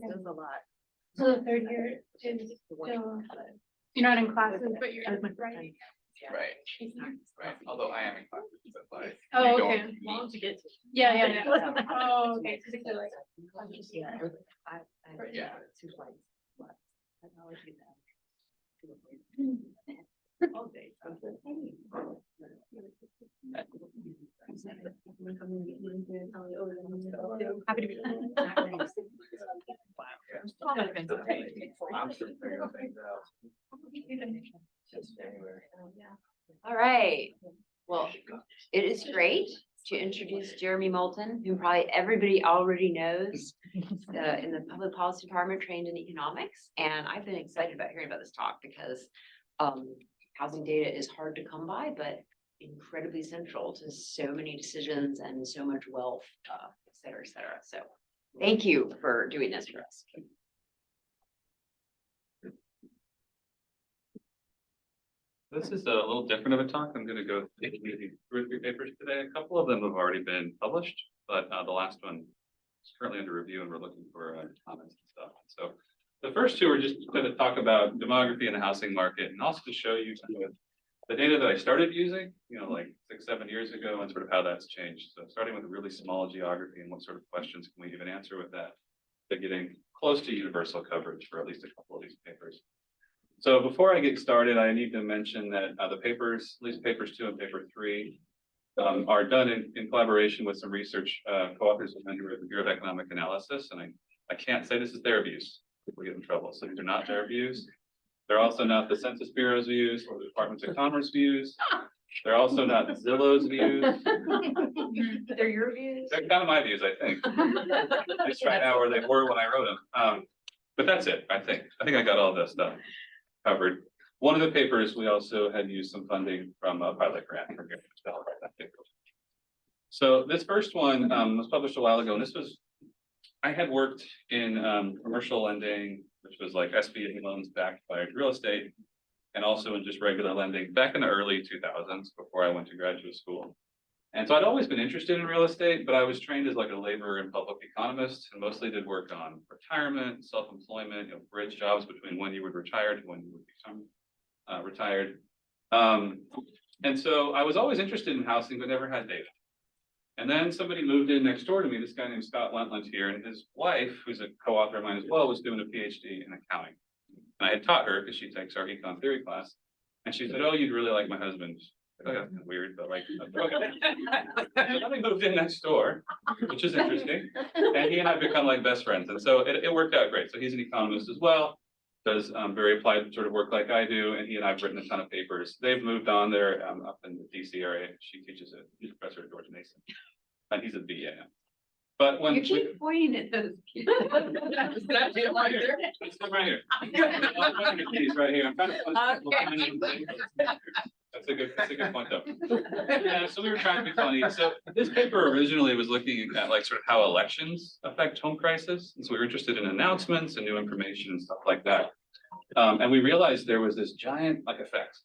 There's a lot. So the third year is still, you're not in classes, but you're writing. Right. Right. Although I am in classes, but like. Oh, you don't okay. need- Long to get to. Yeah. Oh, okay. So they're like, Yeah. I Yeah. 2 flights. But technology now. All day. happy to be. All right. Well, it is great to introduce Jeremy Moulton, who probably everybody already knows in the public policy department, trained in economics. And I've been excited about hearing about this talk because housing data is hard to come by, but incredibly central to so many decisions and so much wealth, et cetera, et cetera. So thank you for doing this for us. This is a little different of a talk. I'm going to go through 2 or 3 papers today. A couple of them have already been published, but the last one is currently under review and we're looking for comments and stuff. So the first 2 are just going to talk about demography in the housing market and also to show you some of the data that I started using, like 6, 7 years ago and sort of how that's changed. So starting with a really small geography and what sort of questions can we even answer with that, to getting close to universal coverage for at least a couple of these papers. So before I get started, I need to mention that the papers, at least papers 2 and paper 3, are done in collaboration with some research co-authors with the Bureau of Economic Analysis. And I can't say this is their views. People get in trouble. So these are not their views. They're also not the Census Bureau's views or the Department of Commerce views. They're also not Zillow's views. They're your views? They're kind of my views, I think. At least right now, where they were when I wrote them. But that's it, I think. I think I got all this stuff covered. One of the papers, we also had used some funding from a pilot grant. So this first one was published a while ago, and this was, I had worked in commercial lending, which was like SBA loans backed by real estate, and also in just regular lending back in the early 2000s before I went to graduate school. And so I'd always been interested in real estate, but I was trained as like a labor and public economist and mostly did work on retirement, self-employment, bridge jobs between when you would retire to when you would become retired. And so I was always interested in housing, but never had data. And then somebody moved in next door to me, this guy named Scott Wentland here, and his wife, who's a co-author of mine as well, was doing a PhD in accounting. And I had taught her because she takes our econ theory class. And she said, "Oh, you'd really like my husband." Oh, yeah, that's weird, but like, okay. So then they moved in next door, which is interesting. And he and I become like best friends. And so it worked out great. So he's an economist as well, does very applied sort of work like I do. And he and I have written a ton of papers. They've moved on there up in the DC area. She teaches he's a professor at George Mason. And he's a BA now. But when You keep pointing at those. It's right here. It's right here. He's right here. I'm trying to That's a good point though. Yeah, so we were trying to be funny. So this paper originally was looking at like sort of how elections affect home prices. And so we were interested in announcements and new information and stuff like that. And we realized there was this giant like effect.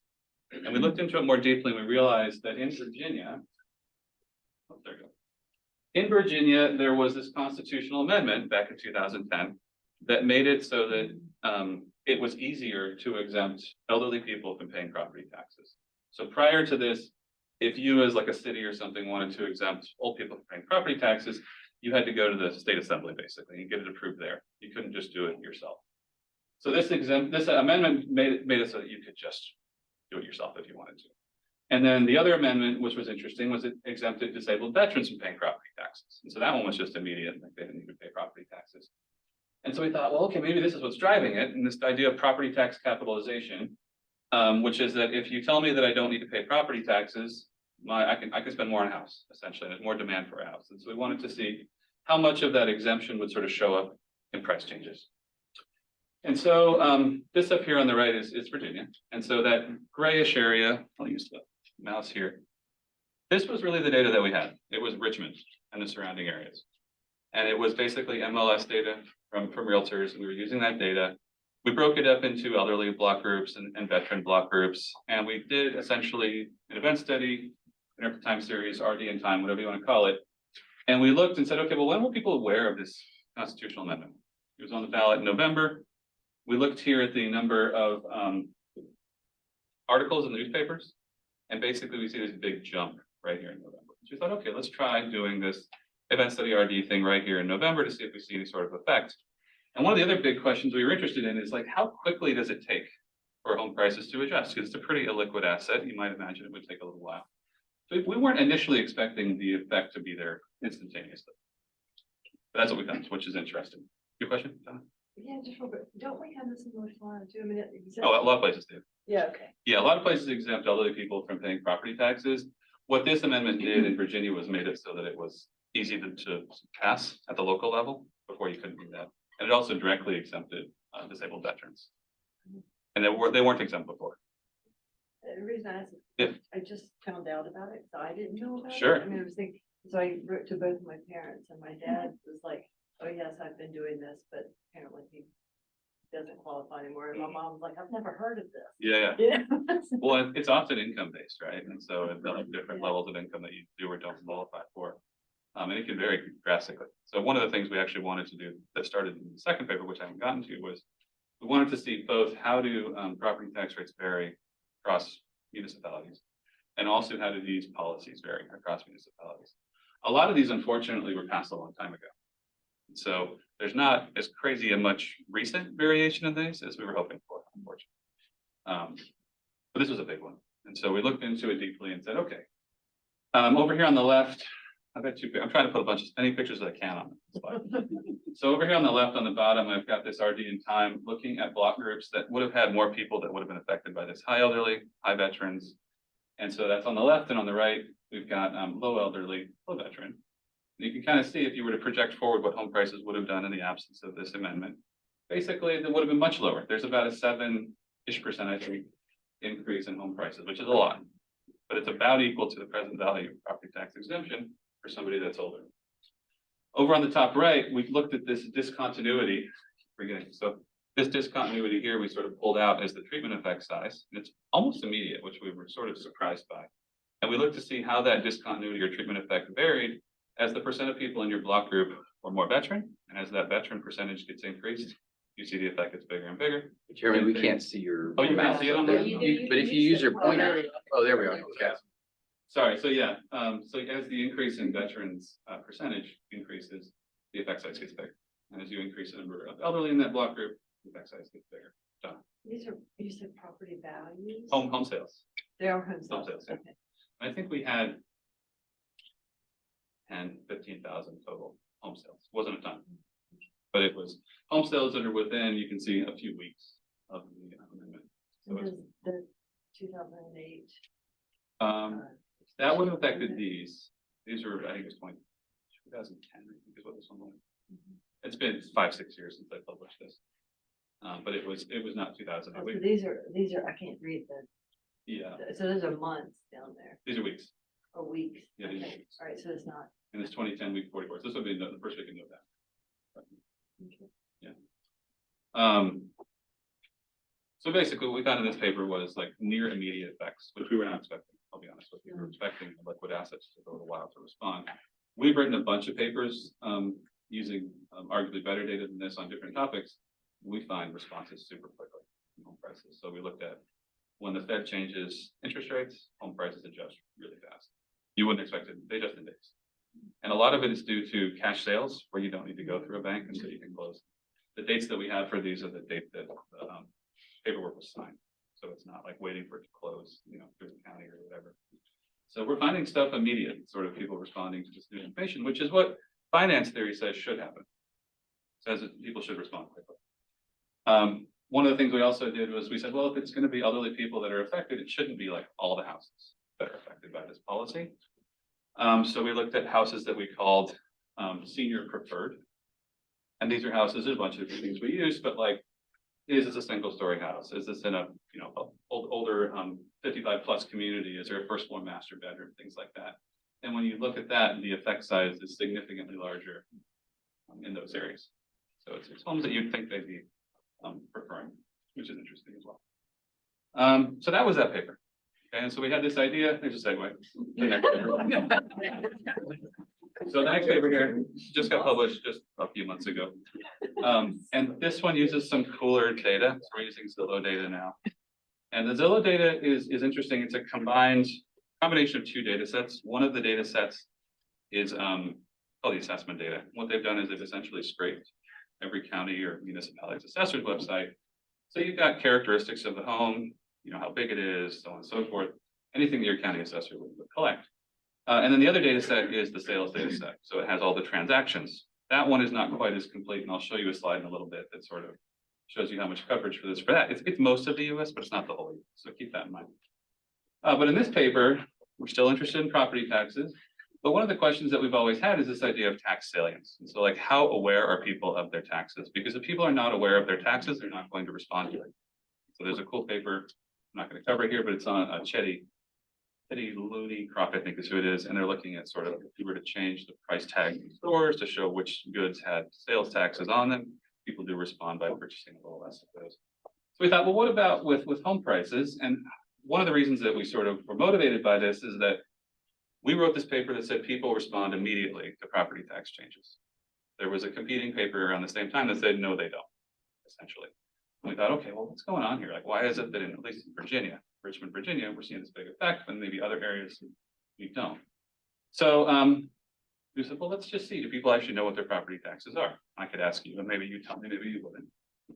And we looked into it more deeply and we realized that in Virginia, there we go. In Virginia, there was this constitutional amendment back in 2010 that made it so that it was easier to exempt elderly people from paying property taxes. So prior to this, if you as like a city or something wanted to exempt old people from paying property taxes, you had to go to the state assembly basically and get it approved there. You couldn't just do it yourself. So this amendment made it so that you could just do it yourself if you wanted to. And then the other amendment, which was interesting, was it exempted disabled veterans from paying property taxes. And so that one was just immediate, like they didn't even pay property taxes. And so we thought, well, okay, maybe this is what's driving it. And this idea of property tax capitalization, which is that if you tell me that I don't need to pay property taxes, I can spend more on a house, essentially. There's more demand for a house. And so we wanted to see how much of that exemption would sort of show up in price changes. And so this up here on the right is Virginia. And so that grayish area, I'll use the mouse here. This was really the data that we had. It was Richmond and the surrounding areas. And it was basically MLS data from realtors. And we were using that data. We broke it up into elderly block groups and veteran block groups. And we did essentially an event study, interval time series, RD in time, whatever you want to call it. And we looked and said, okay, well, when were people aware of this constitutional amendment? It was on the ballot in November. We looked here at the number of articles in the newspapers. And basically we see this big jump right here in November. So we thought, okay, let's try doing this event study RD thing right here in November to see if we see any sort of effect. And one of the other big questions we were interested in is like, how quickly does it take for home prices to adjust? Because it's a pretty illiquid asset. You might imagine it would take a little while. So we weren't initially expecting the effect to be there instantaneously. But that's what we found, which is interesting. Your question, Donna? Yeah, just real quick. Don't we have this in North Carolina too? I mean, Oh, a lot of places do. Yeah, okay. Yeah, a lot of places exempt elderly people from paying property taxes. What this amendment did in Virginia was made it so that it was easy to pass at the local level. Before you couldn't do that. And it also directly exempted disabled veterans. And they weren't exempt before. The reason I asked Yeah. is I just found out about it, so I didn't know about it. Sure. I mean, I was thinking, so I wrote to both of my parents and my dad was like, oh, yes, I've been doing this, but apparently he doesn't qualify anymore. And my mom was like, I've never heard of this. Yeah. Yeah. Well, it's often income based, right? And so there are different levels of income that you do or don't qualify for. And it can vary drastically. So one of the things we actually wanted to do that started in the second paper, which I haven't gotten to, was we wanted to see both how do property tax rates vary across municipalities, and also how do these policies vary across municipalities. A lot of these, unfortunately, were passed a long time ago. So there's not as crazy a much recent variation of these as we were hoping for, unfortunately. But this was a big one. And so we looked into it deeply and said, okay, over here on the left, I've got I'm trying to put as many pictures as I can on this slide. So over here on the left, on the bottom, I've got this RD in time looking at block groups that would have had more people that would have been affected by this: high elderly, high veterans. And so that's on the left, and on the right, we've got low elderly, low veteran. And you can kind of see if you were to project forward what home prices would have done in the absence of this amendment. Basically, it would have been much lower. There's about a 7-ish%, I think, increase in home prices, which is a lot. But it's about equal to the present value of property tax exemption for somebody that's older. Over on the top right, we've looked at this discontinuity. So this discontinuity here, we sort of pulled out as the treatment effect size. And it's almost immediate, which we were sort of surprised by. And we looked to see how that discontinuity or treatment effect varied as the percent of people in your block group were more veteran. And as that veteran percentage gets increased, you see the effect gets bigger and bigger. Jeremy, we can't see your. Oh, you can't see it on there? But if you use your pointer, oh, there we are. Okay. Sorry, so yeah, so as the increase in veterans percentage increases, the effect size gets bigger. And as you increase the number of elderly in that block group, the effect size gets bigger. Done. These are, you said property values? Home sales. They are home Home sales. sales, yeah. Okay. I think we had 15,000 total home sales. Wasn't a ton, but it was home sales that are within, you can see, a few weeks of the amendment. So And it's, does the 2008? that would have affected these. These are, I think it's 2010, I think is what this one was. It's been 5-6 years since I published this. But it was not 2000. Oh, so these are, I can't read Yeah, so those are months down there, these are weeks. or weeks. Yeah, these are Okay. weeks. All right, so it's not. And it's 2010 week 44. So this would be the first week in November. So basically what we found in this paper was like near immediate effects, which we were not expecting. I'll be honest with you. We were expecting liquid assets to go a little while to respond. We've written a bunch of papers using arguably better data than this on different topics. We find responses super quickly in home prices. So we looked at when the Fed changes interest rates, home prices adjust really fast. You wouldn't expect it, they adjust in days. And a lot of it is due to cash sales where you don't need to go through a bank and so you can close. The dates that we have for these are the date that the paperwork was signed. So it's not like waiting for it to close, through the county or whatever. So we're finding stuff immediate, sort of people responding to this new information, which is what finance theory says should happen. It says that people should respond quickly. One of the things we also did was we said, well, if it's going to be elderly people that are affected, it shouldn't be like all the houses that are affected by this policy. So we looked at houses that we called senior preferred. And these are houses, there's a bunch of different things we use, but like, is this a single story house? Is this in a, older 55 plus community? Is there a first floor master bedroom, things like that? And when you look at that, the effect size is significantly larger in those areas. So it's homes that you'd think they'd be preferring, which is interesting as well. So that was that paper. Okay, and so we had this idea, there's a segue. The next paper. So the next paper here just got published just a few months ago. And this one uses some cooler data. So we're using Zillow data now. And the Zillow data is interesting. It's a combination of two data sets. One of the data sets is called the assessment data. What they've done is they've essentially scraped every county or municipality's assessor's website. So you've got characteristics of the home, you know, how big it is, so on and so forth, anything that your county assessor would collect. And then the other data set is the sales data set. So it has all the transactions. That one is not quite as complete, and I'll show you a slide in a little bit that sort of shows you how much coverage for this. For that, it's most of the US, but it's not the whole US, so keep that in mind. But in this paper, we're still interested in property taxes. But one of the questions that we've always had is this idea of tax salience. And so like, how aware are people of their taxes? Because if people are not aware of their taxes, they're not going to respond to it. So there's a cool paper, I'm not going to cover it here, but it's on Chetty Looney Croc, I think is who it is. And they're looking at sort of, if you were to change the price tag in stores to show which goods had sales taxes on them, people do respond by purchasing a little less of those. So we thought, well, what about with home prices? And one of the reasons that we sort of were motivated by this is that we wrote this paper that said people respond immediately to property tax changes. There was a competing paper around the same time that said, no, they don't, essentially. And we thought, okay, well, what's going on here? Like, why is it that in, at least in Virginia, Richmond, Virginia, we're seeing this big effect, but maybe other areas we don't. So we said, well, let's just see, do people actually know what their property taxes are? I could ask you, and maybe you tell me, maybe you wouldn't.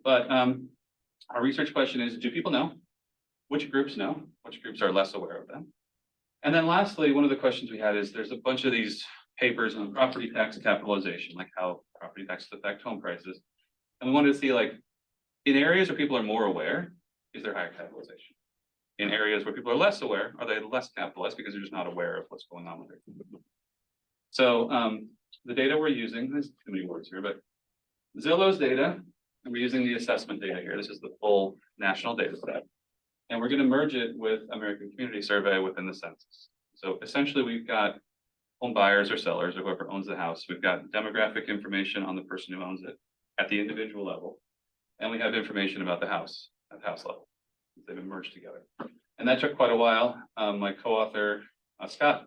But our research question is, do people know? Which groups know? Which groups are less aware of them? And then lastly, one of the questions we had is there's a bunch of these papers on property tax capitalization, like how property taxes affect home prices. And we wanted to see, like, in areas where people are more aware, is there higher capitalization? In areas where people are less aware, are they less capitalized because they're just not aware of what's going on with it? So the data we're using, there's too many words here, but Zillow's data, and we're using the assessment data here. This is the full national data set. And we're going to merge it with American Community Survey within the census. So essentially, we've got home buyers or sellers or whoever owns the house. We've got demographic information on the person who owns it at the individual level. And we have information about the house at the house level. They've been merged together. And that took quite a while. My co-author, Scott,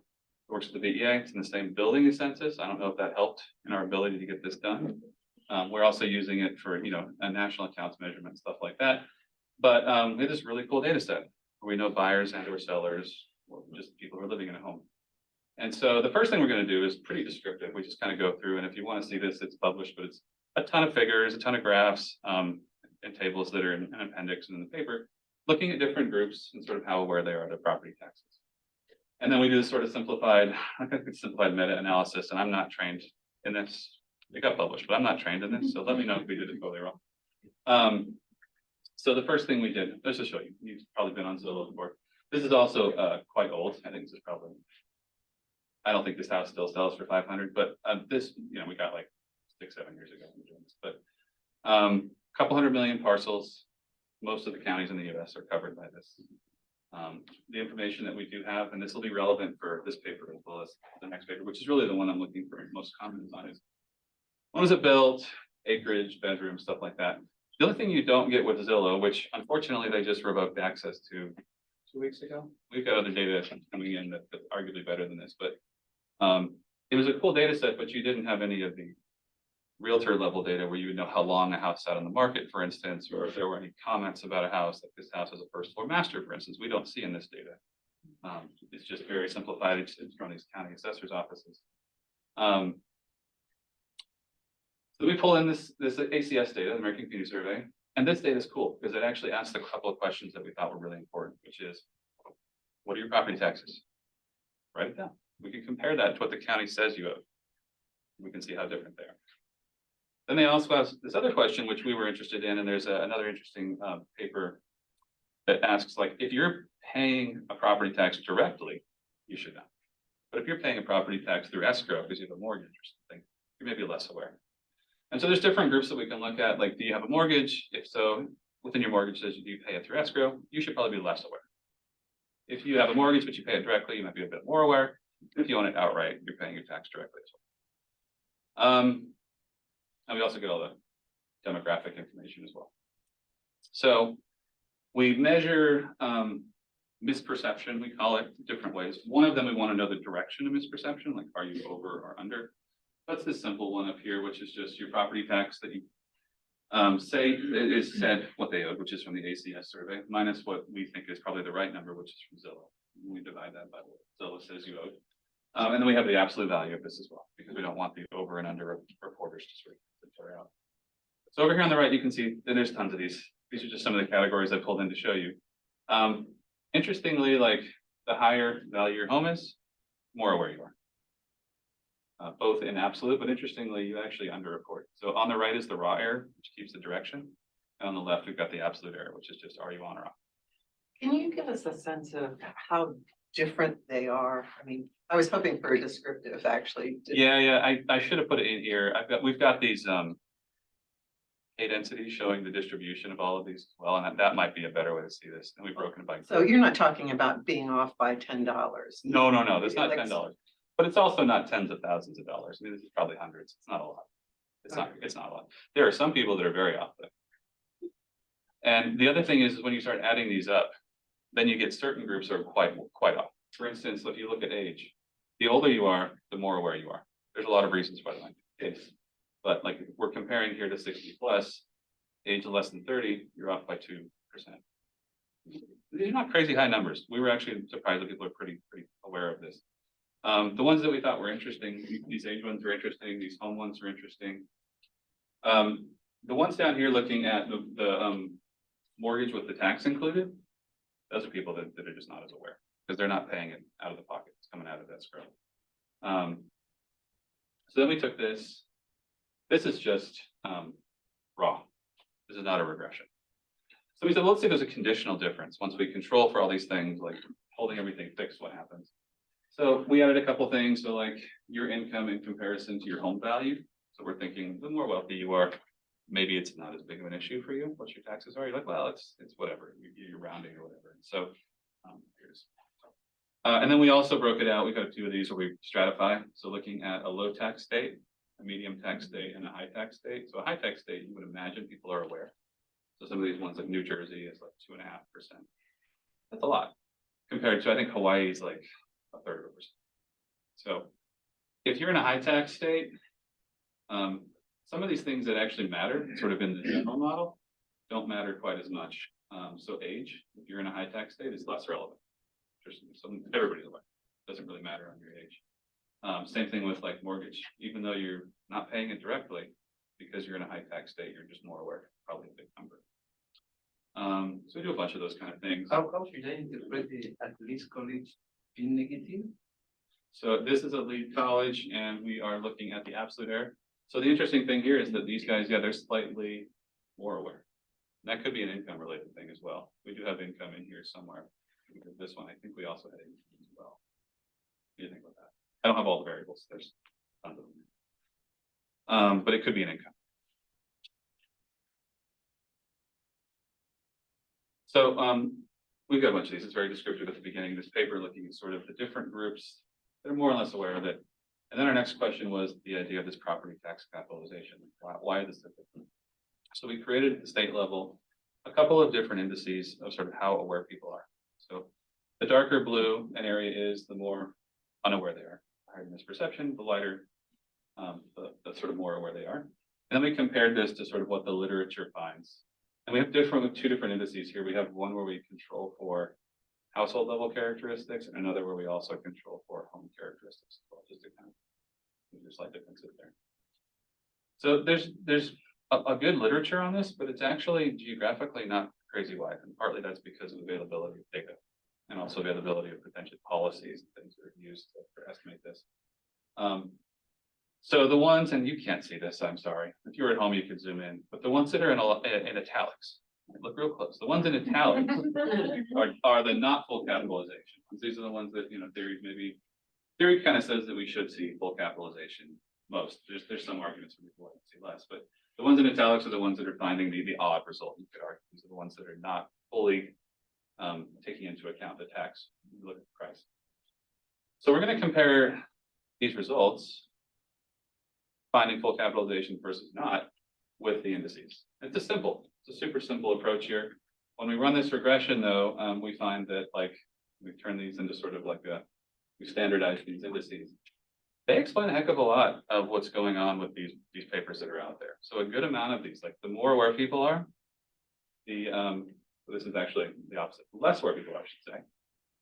works at the BEA. It's in the same building as census. I don't know if that helped in our ability to get this done. We're also using it for, you know, a national accounts measurement, stuff like that. But we have this really cool data set where we know buyers and or sellers, or just people who are living in a home. And so the first thing we're going to do is pretty descriptive. We just kind of go through, and if you want to see this, it's published, but it's a ton of figures, a ton of graphs, and tables that are in an appendix and in the paper, looking at different groups and sort of how aware they are of their property taxes. And then we do this sort of simplified meta-analysis, and I'm not trained in this. It got published, but I'm not trained in this, so let me know if we did it totally wrong. So the first thing we did, let's just show you. You've probably been on Zillow before. This is also quite old. I think this is probably, I don't think this house still sells for 500, but this, you know, we got like 6-7 years ago. But couple 100 million parcels. Most of the counties in the US are covered by this. The information that we do have, and this will be relevant for this paper as well as the next paper, which is really the one I'm looking for most comments on, is when was it built, acreage, bedroom, stuff like that. The only thing you don't get with Zillow, which unfortunately they just revoked access to 2 weeks ago. We've got other data coming in that's arguably better than this, but it was a cool data set, but you didn't have any of the realtor level data where you would know how long a house sat on the market, for instance, or if there were any comments about a house, like this house has a first floor master, for instance. We don't see in this data. It's just very simplified. It's from these county assessors' offices. So we pull in this ACS data, the American Community Survey, and this data is cool because it actually asks a couple of questions that we thought were really important, which is, what are your property taxes? Write it down. We can compare that to what the county says you owe. We can see how different they are. Then they also ask this other question, which we were interested in, and there's another interesting paper that asks, like, if you're paying a property tax directly, you should know. But if you're paying a property tax through escrow because you have a mortgage or something, you may be less aware. And so there's different groups that we can look at, like, do you have a mortgage? If so, within your mortgage says you pay it through escrow, you should probably be less aware. If you have a mortgage, but you pay it directly, you might be a bit more aware. If you own it outright, you're paying your tax directly as well. And we also get all the demographic information as well. So we measure misperception, we call it, different ways. One of them, we want to know the direction of misperception, like are you over or under? That's this simple one up here, which is just your property tax that you say is said what they owed, which is from the ACS survey, minus what we think is probably the right number, which is from Zillow. We divide that by what Zillow says you owed. And then we have the absolute value of this as well, because we don't want the over and under reporters to sort of tear out. So over here on the right, you can see that there's tons of these. These are just some of the categories I pulled in to show you. Interestingly, like the higher value your home is, more aware you are. Both in absolute, but interestingly, you actually underreport. So on the right is the raw error, which keeps the direction. And on the left, we've got the absolute error, which is just are you on or off? Can you give us a sense of how different they are? I mean, I was hoping for a descriptive, actually. Yeah, I should have put it in here. We've got these K densities showing the distribution of all of these as well, and that might be a better way to see this. And we've broken it by. So you're not talking about being off by $10. No, that's not $10. But it's also not tens of thousands of dollars. I mean, this is probably hundreds. It's not a lot. It's not a lot. There are some people that are very off though. And the other thing is when you start adding these up, then you get certain groups that are quite off. For instance, if you look at age, the older you are, the more aware you are. There's a lot of reasons why that case. But like we're comparing here to 60 plus, age less than 30, you're off by 2%. These are not crazy high numbers. We were actually surprised that people are pretty aware of this. The ones that we thought were interesting, these age ones are interesting, these home ones are interesting. The ones down here looking at the mortgage with the tax included, those are people that are just not as aware because they're not paying it out of the pocket. It's coming out of that escrow. So then we took this. This is just raw. This is not a regression. So we said, well, let's see if there's a conditional difference. Once we control for all these things, like holding everything fixed, what happens? So we added a couple things. So like your income in comparison to your home value. So we're thinking the more wealthy you are, maybe it's not as big of an issue for you. What your taxes are, you're like, well, it's whatever. You're rounding or whatever. So here's. And then we also broke it out. We've got a few of these where we stratify. So looking at a low tax state, a medium tax state, and a high tax state. So a high tax state, you would imagine people are aware. So some of these ones like New Jersey is like 2.5%. That's a lot compared to, I think Hawaii is like 1/3 of a percent. So if you're in a high tax state, some of these things that actually matter sort of in the general model don't matter quite as much. So age, if you're in a high tax state, is less relevant. Everybody's aware. Doesn't really matter on your age. Same thing with like mortgage, even though you're not paying it directly because you're in a high tax state, you're just more aware, probably a big number. So we do a bunch of those kind of things. How should I interpret the at least college being negative? So this is a lead college and we are looking at the absolute error. So the interesting thing here is that these guys, yeah, they're slightly more aware. And that could be an income related thing as well. We do have income in here somewhere. This one, I think we also had income as well. What do you think about that? I don't have all the variables. There's tons of them. But it could be an income. So we've got a bunch of these. It's very descriptive at the beginning of this paper, looking at sort of the different groups that are more or less aware of it. And then our next question was the idea of this property tax capitalization. Why is this different? So we created at the state level a couple of different indices of sort of how aware people are. So the darker blue an area is, the more unaware they are. The higher the misperception, the lighter, the sort of more aware they are. And then we compared this to sort of what the literature finds. And we have two different indices here. We have one where we control for household level characteristics and another where we also control for home characteristics. Well, just to kind of, there's slight differences there. So there's a good literature on this, but it's actually geographically not crazy wide. And partly that's because of availability of data and also availability of potential policies and things that are used to estimate this. So the ones, and you can't see this, I'm sorry. If you're at home, you could zoom in, but the ones that are in italics, look real close. The ones in italics are the not full capitalization. These are the ones that, theory kind of says that we should see full capitalization most. There's some arguments for people like to see less, but the ones in italics are the ones that are finding the odd result. You could argue these are the ones that are not fully taking into account the tax. Look at the price. So we're going to compare these results, finding full capitalization versus not, with the indices. It's a super simple approach here. When we run this regression though, we find that like, we turn these into sort of like we standardize these indices. They explain a heck of a lot of what's going on with these papers that are out there. So a good amount of these, like the more aware people are, this is actually the opposite, the less aware people are, I should say,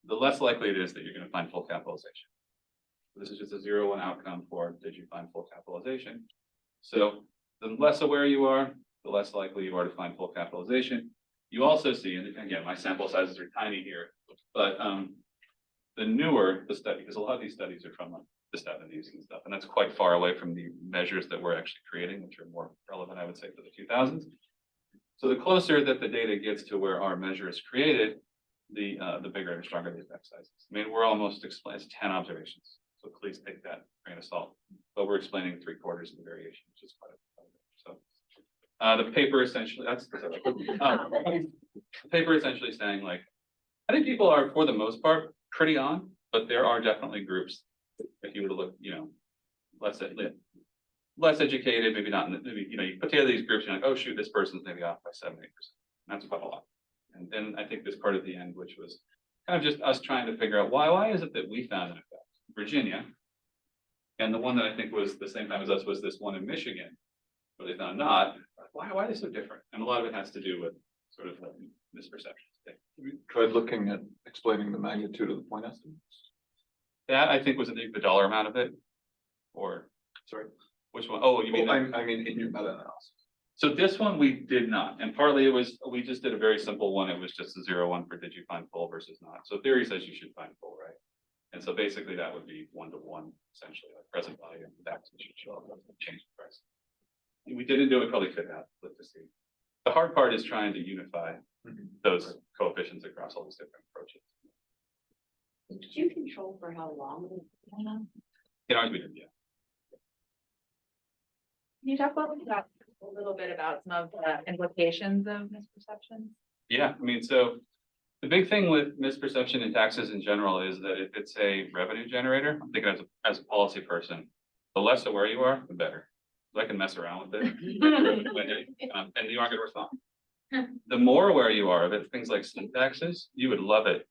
the less likely it is that you're going to find full capitalization. This is just a 0-1 outcome for did you find full capitalization. So the less aware you are, the less likely you are to find full capitalization. You also see, and again, my sample sizes are tiny here, but the newer the study, because a lot of these studies are from like the 70s and stuff, and that's quite far away from the measures that we're actually creating, which are more relevant, I would say, for the 2000s. So the closer that the data gets to where our measure is created, the bigger and stronger the effect sizes. I mean, we're almost explaining, it's 10 observations, so please take that grain of salt. But we're explaining 3/4 of the variation, which is quite a so the paper essentially, the paper essentially saying like, I think people are, for the most part, pretty on, but there are definitely groups. If you were to look, you know, less educated, maybe not, maybe, you know, you put together these groups, you're like, oh shoot, this person's maybe off by 7-8%. That's quite a lot. And then I think this part at the end, which was kind of just us trying to figure out why is it that we found an effect? Virginia, and the one that I think was the same time as us was this one in Michigan, where they found not. Why are they so different? And a lot of it has to do with sort of misperceptions. We tried looking at explaining the magnitude of the point estimates. That I think was the dollar amount of it, or Sorry. which one? Oh, you mean? I mean, in your meta-analysis. So this one we did not, and partly it was, we just did a very simple one. It was just a 0-1 for did you find full versus not. So theory says you should find full, right? And so basically that would be 1-1, essentially, like present value and tax should show up, change the price. We didn't do it, probably could have, let's just see. The hard part is trying to unify those coefficients across all these different approaches. Did you control for how long? In ours, we did, yeah. Can you talk about a little bit about some of the implications of misperceptions? Yeah, I mean, so the big thing with misperception in taxes in general is that if it's a revenue generator, I'm thinking as a policy person, the less aware you are, the better. So I can mess around with it, and you aren't going to respond. The more aware you are of it, things like state taxes, you would love it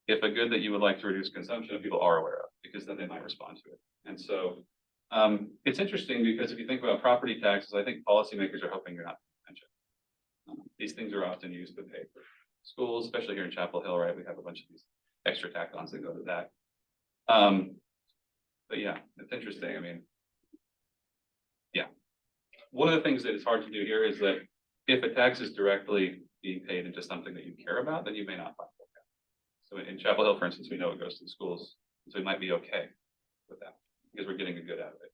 if a good that you would like to reduce consumption of people are aware of, because then they might respond to it. And so it's interesting because if you think about property taxes, I think policymakers are hoping you're not paying attention. These things are often used to pay for schools, especially here in Chapel Hill, right? We have a bunch of these extra tack-ons that go to that. But yeah, it's interesting. I mean, yeah. One of the things that is hard to do here is that if a tax is directly being paid into something that you care about, then you may not find full cap. So in Chapel Hill, for instance, we know it goes to the schools, so we might be okay with that because we're getting a good out of it.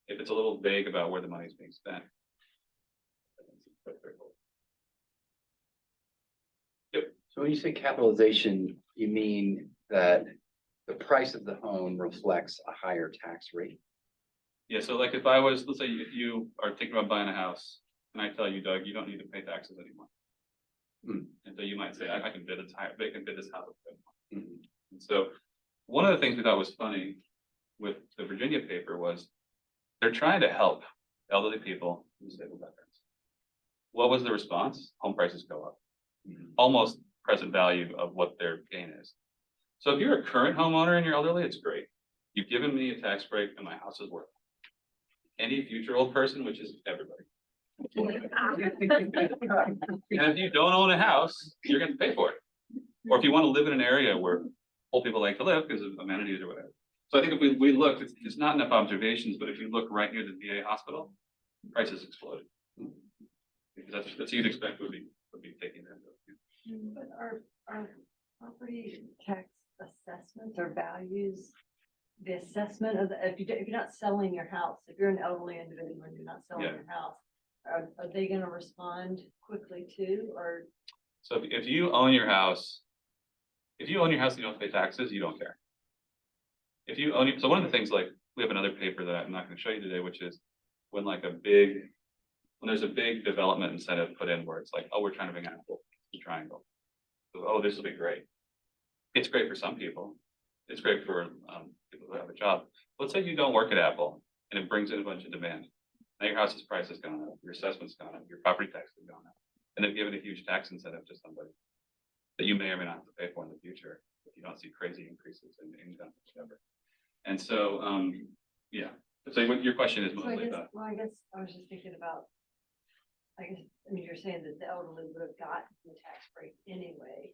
If it's a little vague about where the money is being spent. Yep. So when you say capitalization, you mean that the price of the home reflects a higher tax rate? Yeah, so like if I was, let's say if you are thinking about buying a house, and I tell you, Doug, you don't need to pay taxes anymore. And so you might say, I can bid this higher, they can bid this house. And so one of the things we thought was funny with the Virginia paper was they're trying to help elderly people and disabled veterans. What was the response? Home prices go up. Almost present value of what their gain is. So if you're a current homeowner and you're elderly, it's great. You've given me a tax break and my house is worth it. Any future old person, which is everybody. And if you don't own a house, you're going to pay for it. Or if you want to live in an area where old people like to live because of amenities or whatever. So I think if we look, it's not enough observations, but if you look right near the VA hospital, prices exploded. Because that's you'd expect would be taking that. But our property tax assessments or values, the assessment of the, if you're not selling your house, if you're an elderly individual and you're not selling your house, are they going to respond quickly too, or? So if you own your house, and you don't pay taxes, you don't care. If you own it, so one of the things, like we have another paper that I'm not going to show you today, which is when there's a big development incentive put in where it's like, oh, we're trying to bring Apple to triangle. So, oh, this will be great. It's great for some people. It's great for people who have a job. Let's say you don't work at Apple and it brings in a bunch of demand. Now your house's price has gone up, your assessment's gone up, your property tax has gone up. And they've given a huge tax incentive to somebody that you may or may not have to pay for in the future if you don't see crazy increases in income, whatever. And so, yeah. So what your question is So mostly about. I guess I was just thinking about, I mean, you're saying that the elderly would have gotten the tax break anyway.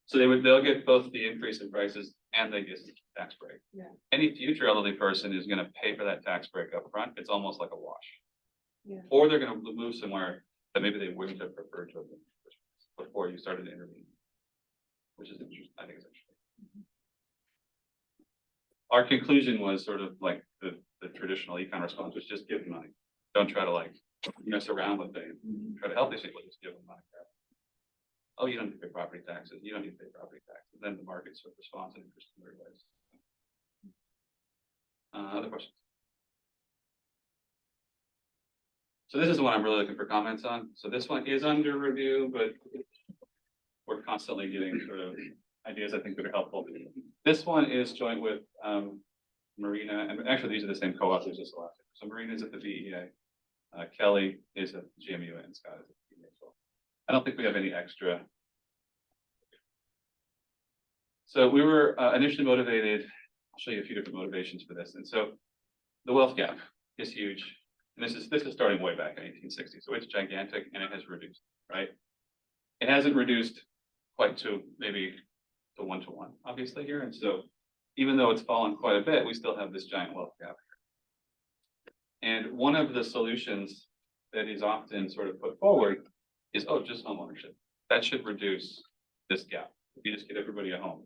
So they'll get both the increase in prices and they get the tax break. Yeah. Any future elderly person is gonna pay for that tax break up front. It's almost like a wash. Yeah. Or they're gonna move somewhere that maybe they wouldn't have preferred to have been before you started to intervene. Which is interesting, I think it's interesting. Our conclusion was sort of like the traditional econ response was just give them money. Don't try to like mess around with it. Try to help these people, just give them money. Oh, you don't need to pay property taxes. You don't need to pay property taxes. Then the market sort of responds in interesting ways. Other questions? So this is the one I'm really looking for comments on. So this one is under review, but we're constantly getting sort of ideas I think that are helpful. This one is joint with Marina, and actually these are the same co-authors as the last. So Marina is at the VEA, Kelly is at GMU, and Scott is at the VEA as well. I don't think we have any extra. So we were initially motivated. I'll show you a few different motivations for this. And so the wealth gap is huge. And this is starting way back in 1860. So it's gigantic and it has reduced, right? It hasn't reduced quite to maybe to 1-to-1, obviously here. And so even though it's fallen quite a bit, we still have this giant wealth gap. And one of the solutions that is often sort of put forward is, oh, just home ownership. That should reduce this gap. If you just get everybody a home.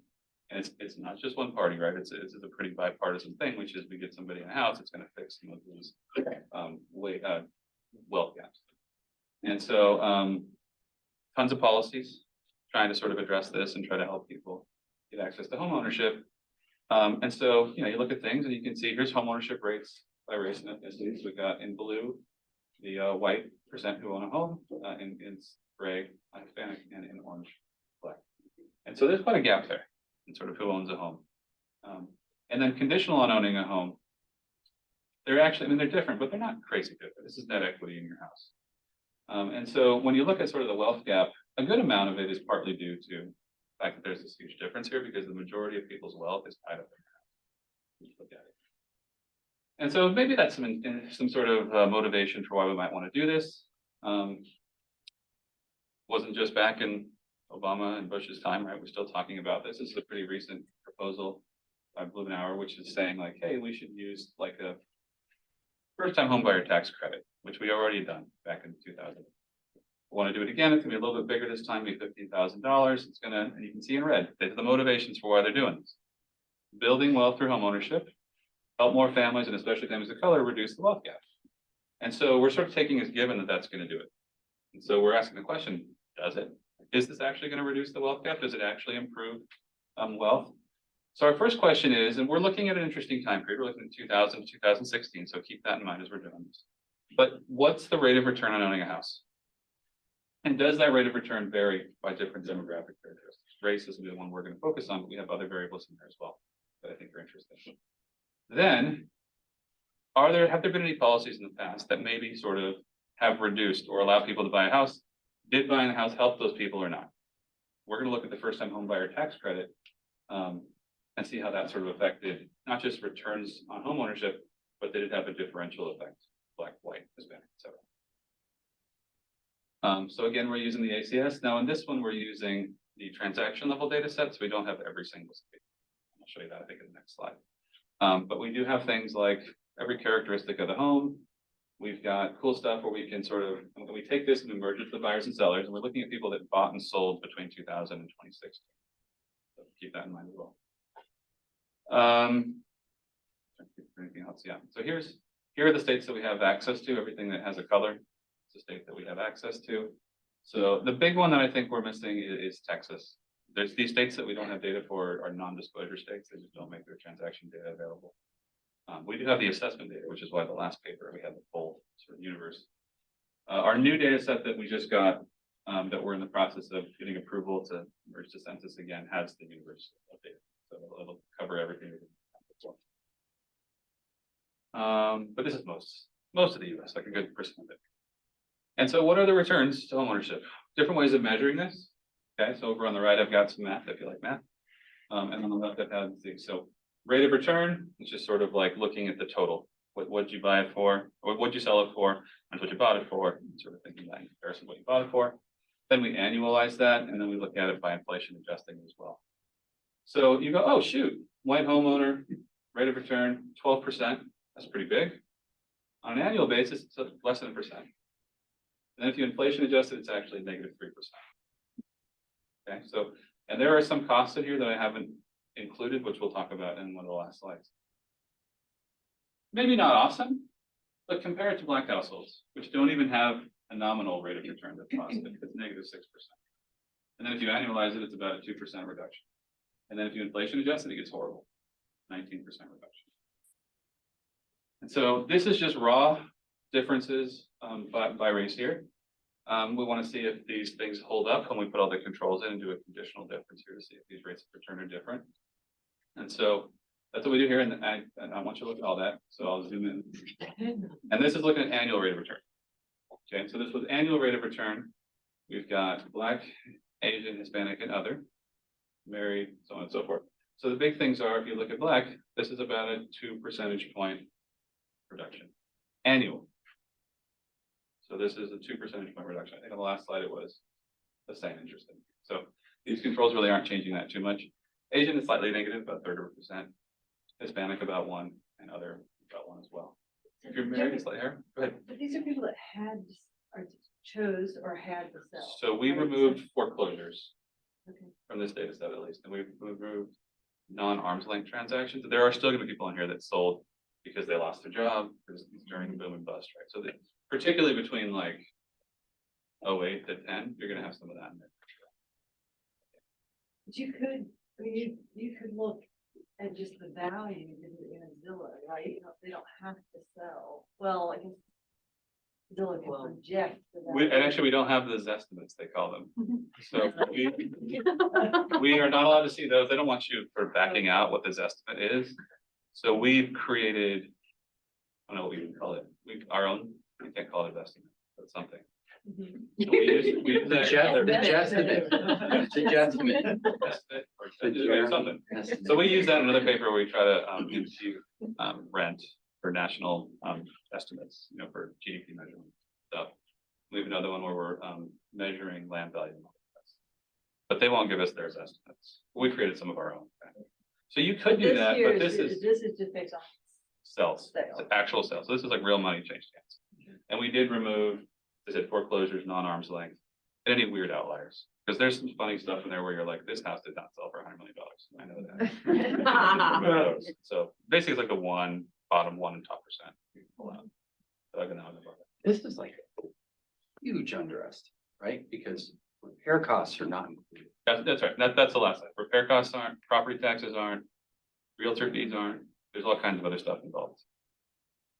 And it's not just one party, right? It's a pretty bipartisan thing, which is we get somebody in a house, it's going to fix some of these wealth gaps. And so tons of policies trying to sort of address this and try to help people get access to home ownership. And so, you know, you look at things and you can see here's home ownership rates by race and ethnicity. So we got in blue, the white percent who own a home, in gray, Hispanic, and in orange, black. And so there's quite a gap there in sort of who owns a home. And then conditional on owning a home, they're actually, I mean, they're different, but they're not crazy different. This is net equity in your house. And so when you look at sort of the wealth gap, a good amount of it is partly due to the fact that there's this huge difference here because the majority of people's wealth is tied up in your house. Look at it. And so maybe that's some sort of motivation for why we might want to do this. Wasn't just back in Obama and Bush's time, right? We're still talking about this. This is a pretty recent proposal by Blumenauer, which is saying like, hey, we should use like a first-time homebuyer tax credit, which we already done back in 2000. We want to do it again. It's gonna be a little bit bigger this time, maybe $15,000. It's gonna, and you can see in red, the motivations for why they're doing this. Building wealth through homeownership, help more families, and especially families of color, reduce the wealth gap. And so we're sort of taking as given that that's going to do it. And so we're asking the question, does it? Is this actually going to reduce the wealth gap? Does it actually improve wealth? So our first question is, and we're looking at an interesting time period. We're looking at 2000 to 2016. So keep that in mind as we're doing this. But what's the rate of return on owning a house? And does that rate of return vary by different demographic characteristics? Race is the one we're going to focus on, but we have other variables in there as well that I think are interesting. Then, have there been any policies in the past that maybe sort of have reduced or allow people to buy a house? Did buying a house help those people or not? We're going to look at the first-time home buyer tax credit and see how that sort of affected not just returns on home ownership, but did it have a differential effect, black, white, Hispanic, etc. So again, we're using the ACS. Now in this one, we're using the transaction level data set, so we don't have every single state. I'll show you that, I think, in the next slide. But we do have things like every characteristic of the home. We've got cool stuff where we can sort of, we take this and we merge it to the buyers and sellers, and we're looking at people that bought and sold between 2000 and 2016. So keep that in mind as well. Anything else? Yeah. So here are the states that we have access to, everything that has a color. It's a state that we have access to. So the big one that I think we're missing is Texas. There's these states that we don't have data for are non-disclosure states. They just don't make their transaction data available. We do have the assessment data, which is why the last paper we had the full sort of universe. Our new data set that we just got, that we're in the process of getting approval to merge to census again, has the universe of data. So it'll cover everything we did before. But this is most of the US, like a good percent of it. And so what are the returns to homeownership? different ways of measuring this. Okay, so over on the right, I've got some math if you like math. And on the left, I've had these. So rate of return, it's just sort of like looking at the total. What'd you buy it for? Or what'd you sell it for? And what you bought it for? And sort of thinking that in comparison to what you bought it for. Then we annualize that, and then we look at it by inflation adjusting as well. So you go, oh, shoot, white homeowner, rate of return, 12%. That's pretty big. On an annual basis, it's less than 1%. And then if you inflation adjust it, it's actually -3%. Okay, so, and there are some costs in here that I haven't included, which we'll talk about in one of the last slides. Maybe not awesome, but compare it to black households, which don't even have a nominal rate of return that's positive, it's -6%. And then if you annualize it, it's about a 2% reduction. And then if you inflation adjust it, it gets horrible, 19% reduction. And so this is just raw differences by race here. We want to see if these things hold up when we put all the controls in and do a conditional difference here to see if these rates of return are different. And so that's what we do here. And I want you to look at all that. So I'll zoom in. And this is looking at annual rate of return. Okay, so this was annual rate of return. We've got Black, Asian, Hispanic, and other, married, so on and so forth. So the big things are, if you look at Black, this is about a 2 percentage point reduction, annual. So this is a 2 percentage point reduction. I think on the last slide it was the same, interesting. So these controls really aren't changing that too much. Asian is slightly negative, about 1/3%. Hispanic about 1, and other about 1 as well. If you're married, it's like here, go ahead. But these are people that had, or chose, or had to sell. So we right? removed foreclosures Okay. from this data set at least, and we've removed non-arm's length transactions. There are still going to be people in here that sold because they lost their job during the boom and bust, right? So particularly between like 08 to 10, you're going to have some of that in there. But you could, I mean, you could look at just the value in a Zillow, right? They don't have to sell. Well, I guess Zillow can project the value. And actually, we don't have those estimates, they call them. So we are not allowed to see those. They don't want you for backing out what this estimate is. So we've created, I don't know what we would call it. Our own, we can't call it an estimate, but something. So we use that- something. So we use that in another paper where we try to impute rent for national estimates, you know, for GDP measurement stuff. We have another one where we're measuring land value. But they won't give us theirs estimates. We created some of our own. So you could do that, but this is just based on sales, sales. actual sales. So this is like real money change hands. And we did remove, I said, foreclosures, non-arm's length, and any weird outliers. Because there's some funny stuff in there where you're like, this house did not sell for $100 million. I know that. So basically it's like the bottom 1 and top percent. You can pull out. So I can now above it. This is like a huge underestimate, right? Because repair costs are not included. That's right. That's the last slide. Repair costs aren't, property taxes aren't, realtor fees aren't. There's all kinds of other stuff involved.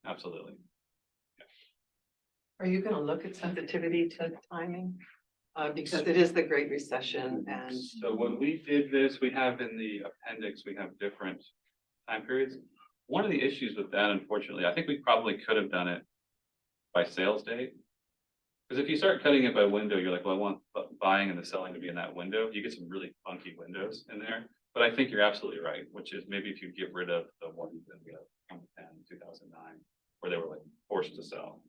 Absolutely. Are you gonna look at sensitivity to timing? Because it is the Great Recession and. So when we did this, we have in the appendix, we have different time periods. One of the issues with that, unfortunately, I think we probably could have done it by sales date. Because if you start cutting it by window, you're like, well, I want the buying and the selling to be in that window. You get some really funky windows in there. But I think you're absolutely right, which is maybe if you get rid of the ones in 2009, where they were like forced to sell,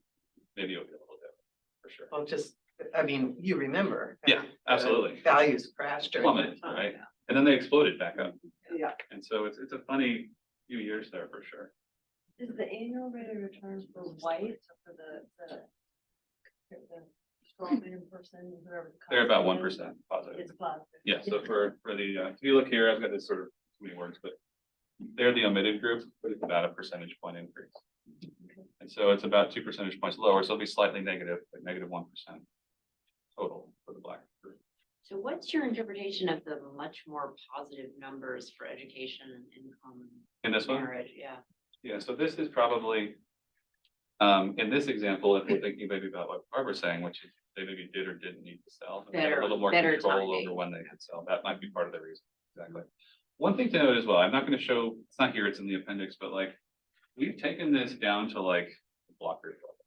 maybe it'll be a little different for sure. Well, just, I mean, you remember. Yeah, absolutely. Values crashed during Plummeted, that time. right? And then they exploded back up. Yeah. And so it's a funny few years there for sure. Is the annual rate of return for white, or for the strong man person, whoever? the They're about cost is? 1% positive. It's positive. Yeah, so for the, if you look here, I've got this sort of too many words, but they're the omitted group, but it's about a percentage point increase. And so it's about 2 percentage points lower, so it'll be slightly negative, like -1% total for the Black group. So what's your interpretation of the much more positive numbers for education and income In this and one? marriage? Yeah. Yeah, so this is probably, in this example, if we're thinking maybe about what Barbara's saying, which is they maybe did or didn't need to sell. and they had Better- a little more better control timing. over when they could sell. That might be part of the reason. Exactly. One thing to note as well, I'm not going to show, it's not here, it's in the appendix, but like, we've taken this down to like block group level.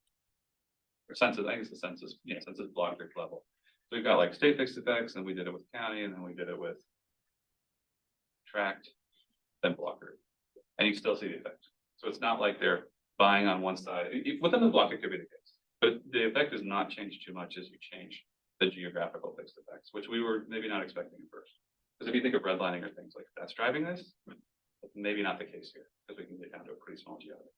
Or census, I think it's the census block group level. So we've got like state fixed effects, and we did it with county, and then we did it with tract, then blocker. And you still see the effect. So it's not like they're buying on one side. Within the block, it could be the case. But the effect does not change too much as you change the geographical fixed effects, which we were maybe not expecting at first. Because if you think of redlining or things like that's driving this, that's maybe not the case here, because we can get down to a pretty small geography.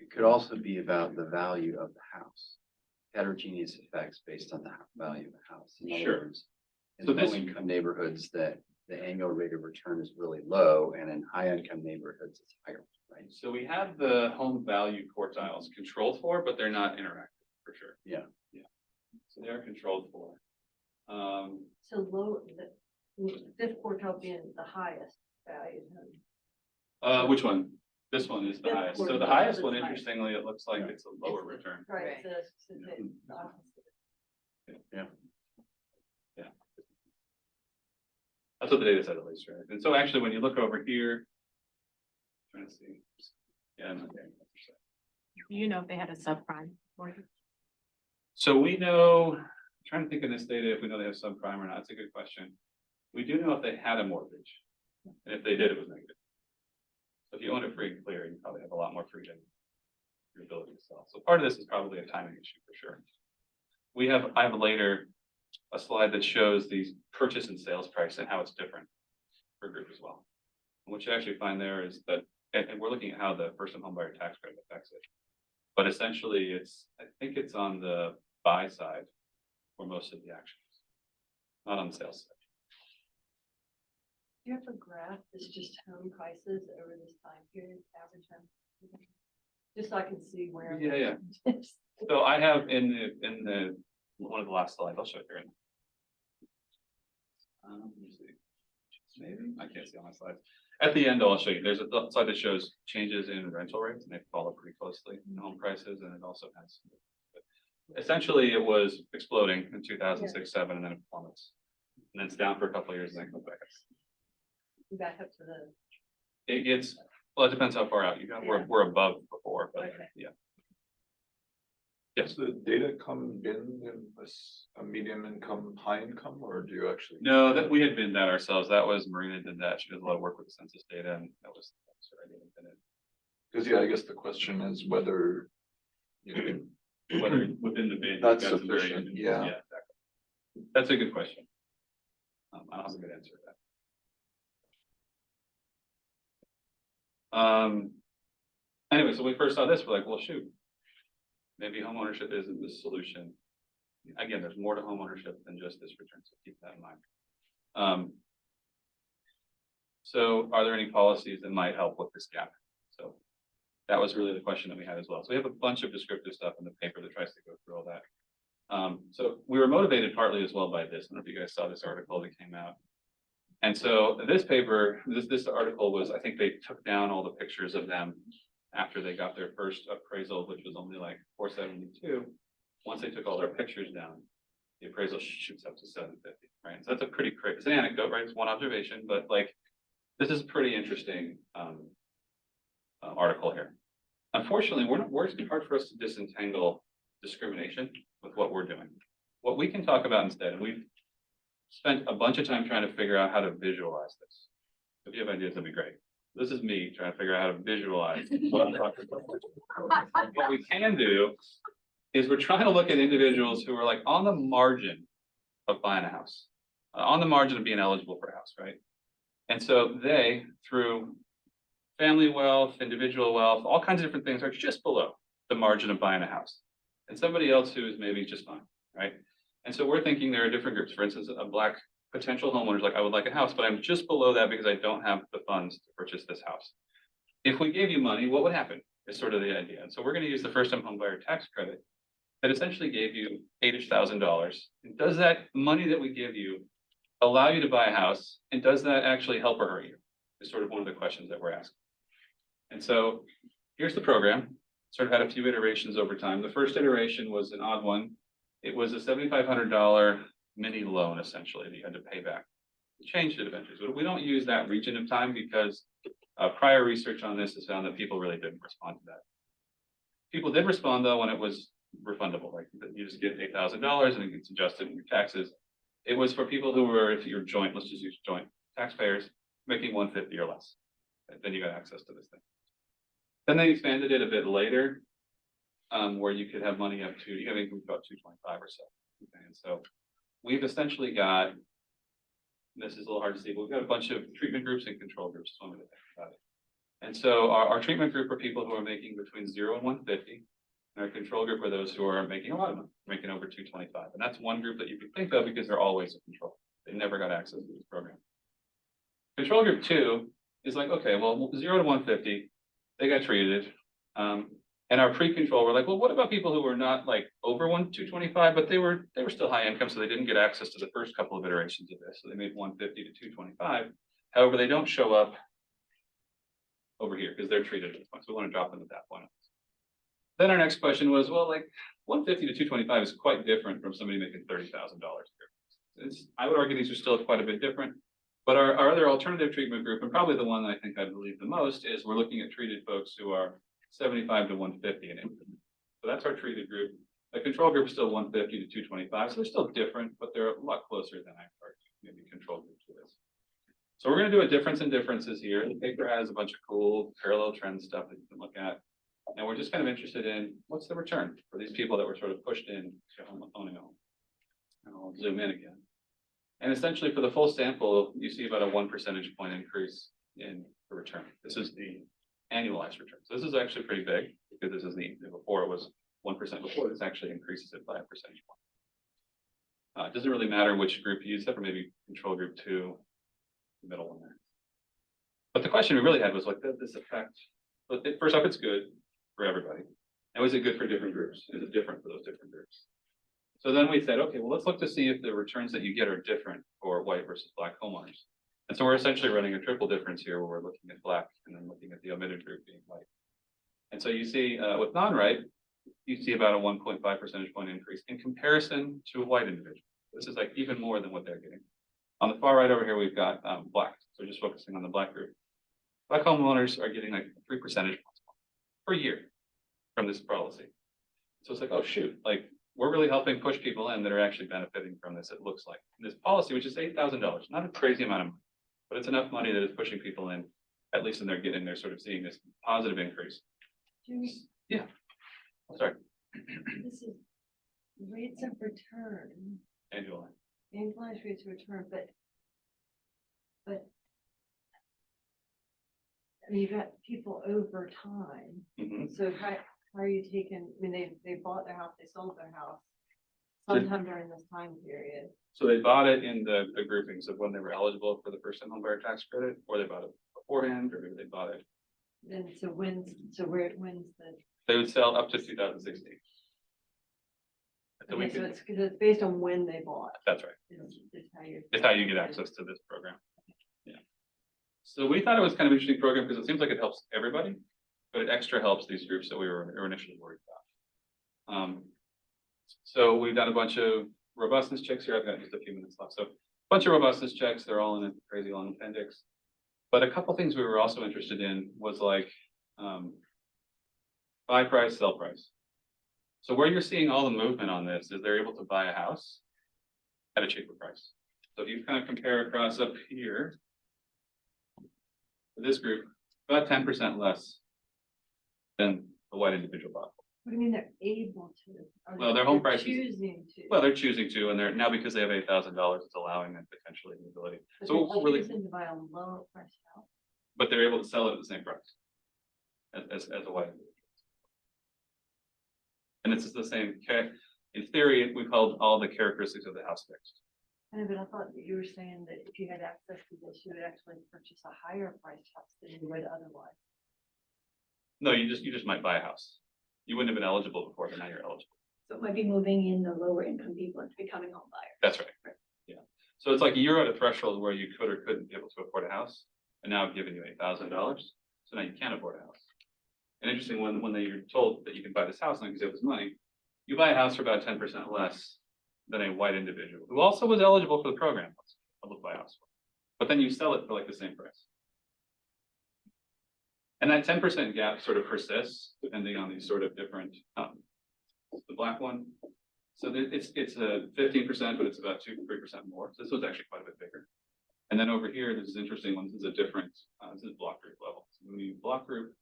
It could also be about the value of the house. Heterogeneous effects based on the value of the house. In other Sure. words, in So low this- income neighborhoods that the annual rate of return is really low, and in high income neighborhoods, it's higher, right? So we have the home value quartiles controlled for, but they're not interactive for sure. Yeah. Yeah. So they're controlled for. So low, the fifth quartile being the highest value. Which one? This one is the Fifth highest. So the quartile highest is one, high. interestingly, it looks like it's a lower return. Right, Right. so the opposite. That's what the data said at least, right? And so actually, when you look over here, trying to see. Yeah. I'm not getting that percent. You know, if they had a subprime mortgage. So we know, I'm trying to think of this data, if we know they have subprime or not, that's a good question. We do know if they had a mortgage, and if they did, it was negative. So if you own it free and clear, you probably have a lot more freedom, your ability to sell. So part of this is probably a timing issue for sure. I have later a slide that shows these purchase and sales price and how it's different per group as well. And what you actually find there is that, and we're looking at how the first-time home buyer tax credit affects it. But essentially, I think it's on the buy side for most of the actions, not on the sales side. Do you have a graph that's just home prices over this time period, average home? Just so I can see where. Yeah. So I have in the one of the last slides, I'll show it here. Let me see. Maybe I can't see on my slides. At the end, I'll show you. There's a slide that shows changes in rental rates, and they follow pretty closely in home prices, and it also has. Essentially, it was exploding in 2006, 7, and then it plummets, and then it's down for a couple of years, and then comes back. Back up to the. It gets, well, it depends how far out you go. We're above before, but Okay. yeah. Yes. Does the data come in a medium income, high income, or do you actually? No, that we had been that ourselves. That was Marina did that. She does a lot of work with the census data, and that was what I did. Because I guess the question is whether, Whether within the bid. That's you've got some sufficient, variation. yeah. Exactly. That's a good question. I don't have a good answer to that. Anyway, so when we first saw this, we're like, well, shoot, maybe homeownership isn't the solution. Again, there's more to homeownership than just this return, so keep that in mind. So are there any policies that might help with this gap? So that was really the question that we had as well. So we have a bunch of descriptive stuff in the paper that tries to go through all that. So we were motivated partly as well by this. I don't know if you guys saw this article that came out. And so this paper, this article was, I think they took down all the pictures of them after they got their first appraisal, which was only like 472. Once they took all their pictures down, the appraisal shoots up to 750, right? So that's a pretty crazy, it's an anecdote, right? It's one observation, but like, this is a pretty interesting article here. Unfortunately, it's hard for us to disentangle discrimination with what we're doing. What we can talk about instead, and we've spent a bunch of time trying to figure out how to visualize this. If you have ideas, that'd be great. This is me trying to figure out how to visualize what I'm talking about. What we can do is we're trying to look at individuals who are like on the margin of buying a house, on the margin of being eligible for a house, right? And so they, through family wealth, individual wealth, all kinds of different things, are just below the margin of buying a house. And somebody else who is maybe just fine, right? And so we're thinking there are different groups. For instance, a Black potential homeowner is like, I would like a house, but I'm just below that because I don't have the funds to purchase this house. If we gave you money, what would happen? Is sort of the idea. And so we're going to use the first-time homebuyer tax credit that essentially gave you $8,000. And does that money that we give you allow you to buy a house? And does that actually help or hurt you? Is sort of one of the questions that we're asking. And so here's the program. Sort of had a few iterations over time. The first iteration was an odd one. It was a $7,500 mini loan, essentially, that you had to pay back. We changed it eventually. So we don't use that region of time because prior research on this has found that people really didn't respond to that. People did respond, though, when it was refundable. Like you just get $8,000 and it gets adjusted in your taxes. it was for people who were, if you're joint, let's just use joint taxpayers, making 150 or less. Then you got access to this thing. Then they expanded it a bit later, where you could have money up to, you have income about 225 or so. Okay, and so we've essentially got, this is a little hard to see, but we've got a bunch of treatment groups and control groups. Is one way to think about it. And so our treatment group are people who are making between 0 and 150. And our control group are those who are making a lot of money, making over 225. And that's one group that you can think of because they're always in control. They never got access to this program. Control group 2 is like, okay, well, 0 to 150, they got treated. And our pre-control were like, well, what about people who were not like over 225, but they were still high income, so they didn't get access to the first couple of iterations of this. So they made 150 to 225. However, they don't show up over here because they're treated at this point. So we want to drop them at that point. Then our next question was, well, like 150 to 225 is quite different from somebody making $30,000 a year. I would argue these are still quite a bit different. But our other alternative treatment group, and probably the one that I think I believe the most, is we're looking at treated folks who are 75 to 150 in income. So that's our treated group. The control group is still 150 to 225. So they're still different, but they're a lot closer than I argue maybe control group to this. So we're going to do a difference in differences here. The paper has a bunch of cool parallel trend stuff that you can look at. And we're just kind of interested in what's the return for these people that were sort of pushed in to owning a home. And I'll zoom in again. And essentially for the full sample, you see about a 1 percentage point increase in the return. This is the annualized return. So this is actually pretty big because this is before it was 1% before, this actually increases it by a percentage point. It doesn't really matter which group you use, except for maybe control group 2, the middle one there. But the question we really had was like, does this affect, first off, it's good for everybody. And was it good for different groups? Is it different for those different groups? So then we said, okay, well, let's look to see if the returns that you get are different for white versus black homeowners. And so we're essentially running a triple difference here where we're looking at black and then looking at the omitted group being white. And so you see with non-white, you see about a 1.5 percentage point increase in comparison to a white individual. This is like even more than what they're getting. On the far right over here, we've got black. So just focusing on the black group. Black homeowners are getting like 3 percentage points per year from this policy. So it's like, oh shoot, like we're really helping push people in that are actually benefiting from this, it looks like. This policy, which is $8,000, not a crazy amount of money, but it's enough money that is pushing people in, at least in they're sort of seeing this positive increase. Yeah. Sorry. This is rates of return. Annualized rates of return, but I mean, you've got people over time. Mhm. So how are you taking, I mean, they bought their house, they sold their house sometime during this time period. So they bought it in the groupings of when they were eligible for the first-time home buyer tax credit, or they bought it beforehand, or maybe they bought it. Then so when's the? They would sell up to 2016. So Okay, so it's based on when they bought. that's right. It's How you get access to this program. Yeah. So we thought it was kind of an interesting program because it seems like it helps everybody, but it extra helps these groups that we were initially worried about. So we've done a bunch of robustness checks here. I've got just a few minutes left. So a bunch of robustness checks. They're all in a crazy long appendix. But a couple things we were also interested in was like buy price, sell price. So where you're seeing all the movement on this is they're able to buy a house at a cheaper price. So if you kind of compare across up here, for this group, about 10% less than the white individual bought. What do you mean they're able to? Well, their home price is- Choosing to. Well, they're choosing to, and they're now because they have $8,000, it's allowing them potentially the ability. But So they're we're really, choosing to buy a lower price house. but they're able to sell it at the same price as a white individual. And it's the same. In theory, we've held all the characteristics of the house fixed. I know, but I thought that you were saying that if you had access to this, you would actually purchase a higher priced house than you would otherwise. No, you just might buy a house. You wouldn't have been eligible before, but now you're eligible. So it might be moving in the lower income people into becoming home buyers. That's right. Yeah. So it's like you're at a threshold where you could or couldn't be able to afford a house, and now I've given you $8,000. So now you can afford a house. And interesting, when you're told that you can buy this house and because you have this money, you buy a house for about 10% less than a white individual who also was eligible for the program. I'll buy a house. But then you sell it for like the same price. And that 10% gap sort of persists depending on these sort of different, the black one So it's a 15%, but it's about 2 to 3% more. So this was actually quite a bit bigger. And then over here, this is interesting one. This is a different, this is block group level. So when you block group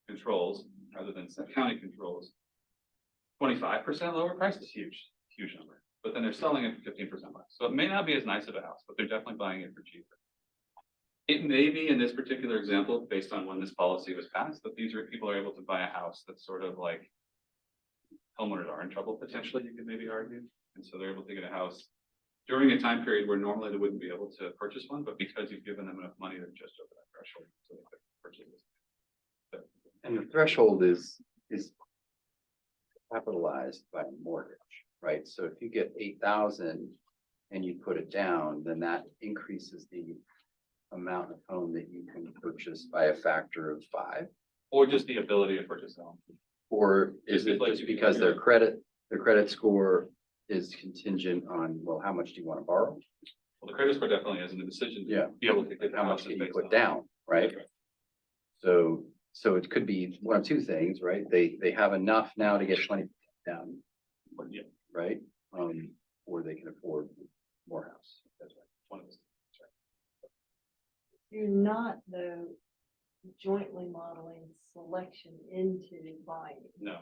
controls rather than county controls, 25% lower price is huge, huge number. But then they're selling it for 15% less. So it may not be as nice of a house, but they're definitely buying it for cheaper. It may be in this particular example, based on when this policy was passed, that these people are able to buy a house that's sort of like homeowners are in trouble potentially, you could maybe argue. And so they're able to get a house during a time period where normally they wouldn't be able to purchase one, but because you've given them enough money, they're just over that threshold. So they could purchase this. And the threshold is capitalized by a mortgage, right? So if you get 8,000 and you put it down, then that increases the amount of home that you can purchase by a factor of 5. Or just the ability to purchase a home. Or is it just because their credit score is contingent on, well, how much do you want to borrow? Well, the credit score definitely is in the decision to be able to get How much can you put down, right? So it could be one of two things, right? They have enough now to get 20% down, Yeah, right? Or they can afford more house. that's right. One of those. You're not, though, jointly modeling selection into buying. No.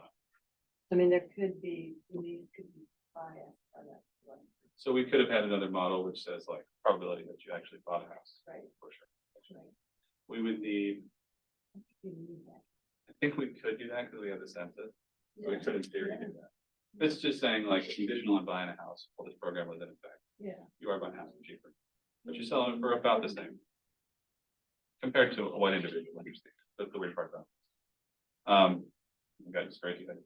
I mean, there could be, these could be biased by that selection. So we could have had another model which says like probability that you actually bought a house. Right. For sure. Right. We would need, You need that. I think we could do that because we have the census. We Yeah. could in theory do that. It's just saying like conditional on buying a house while this program was in effect. Yeah. You are buying a house for cheaper, but you're selling it for about the same. Compared to a white individual, understand. That's the weird part about it. Okay, it's very good.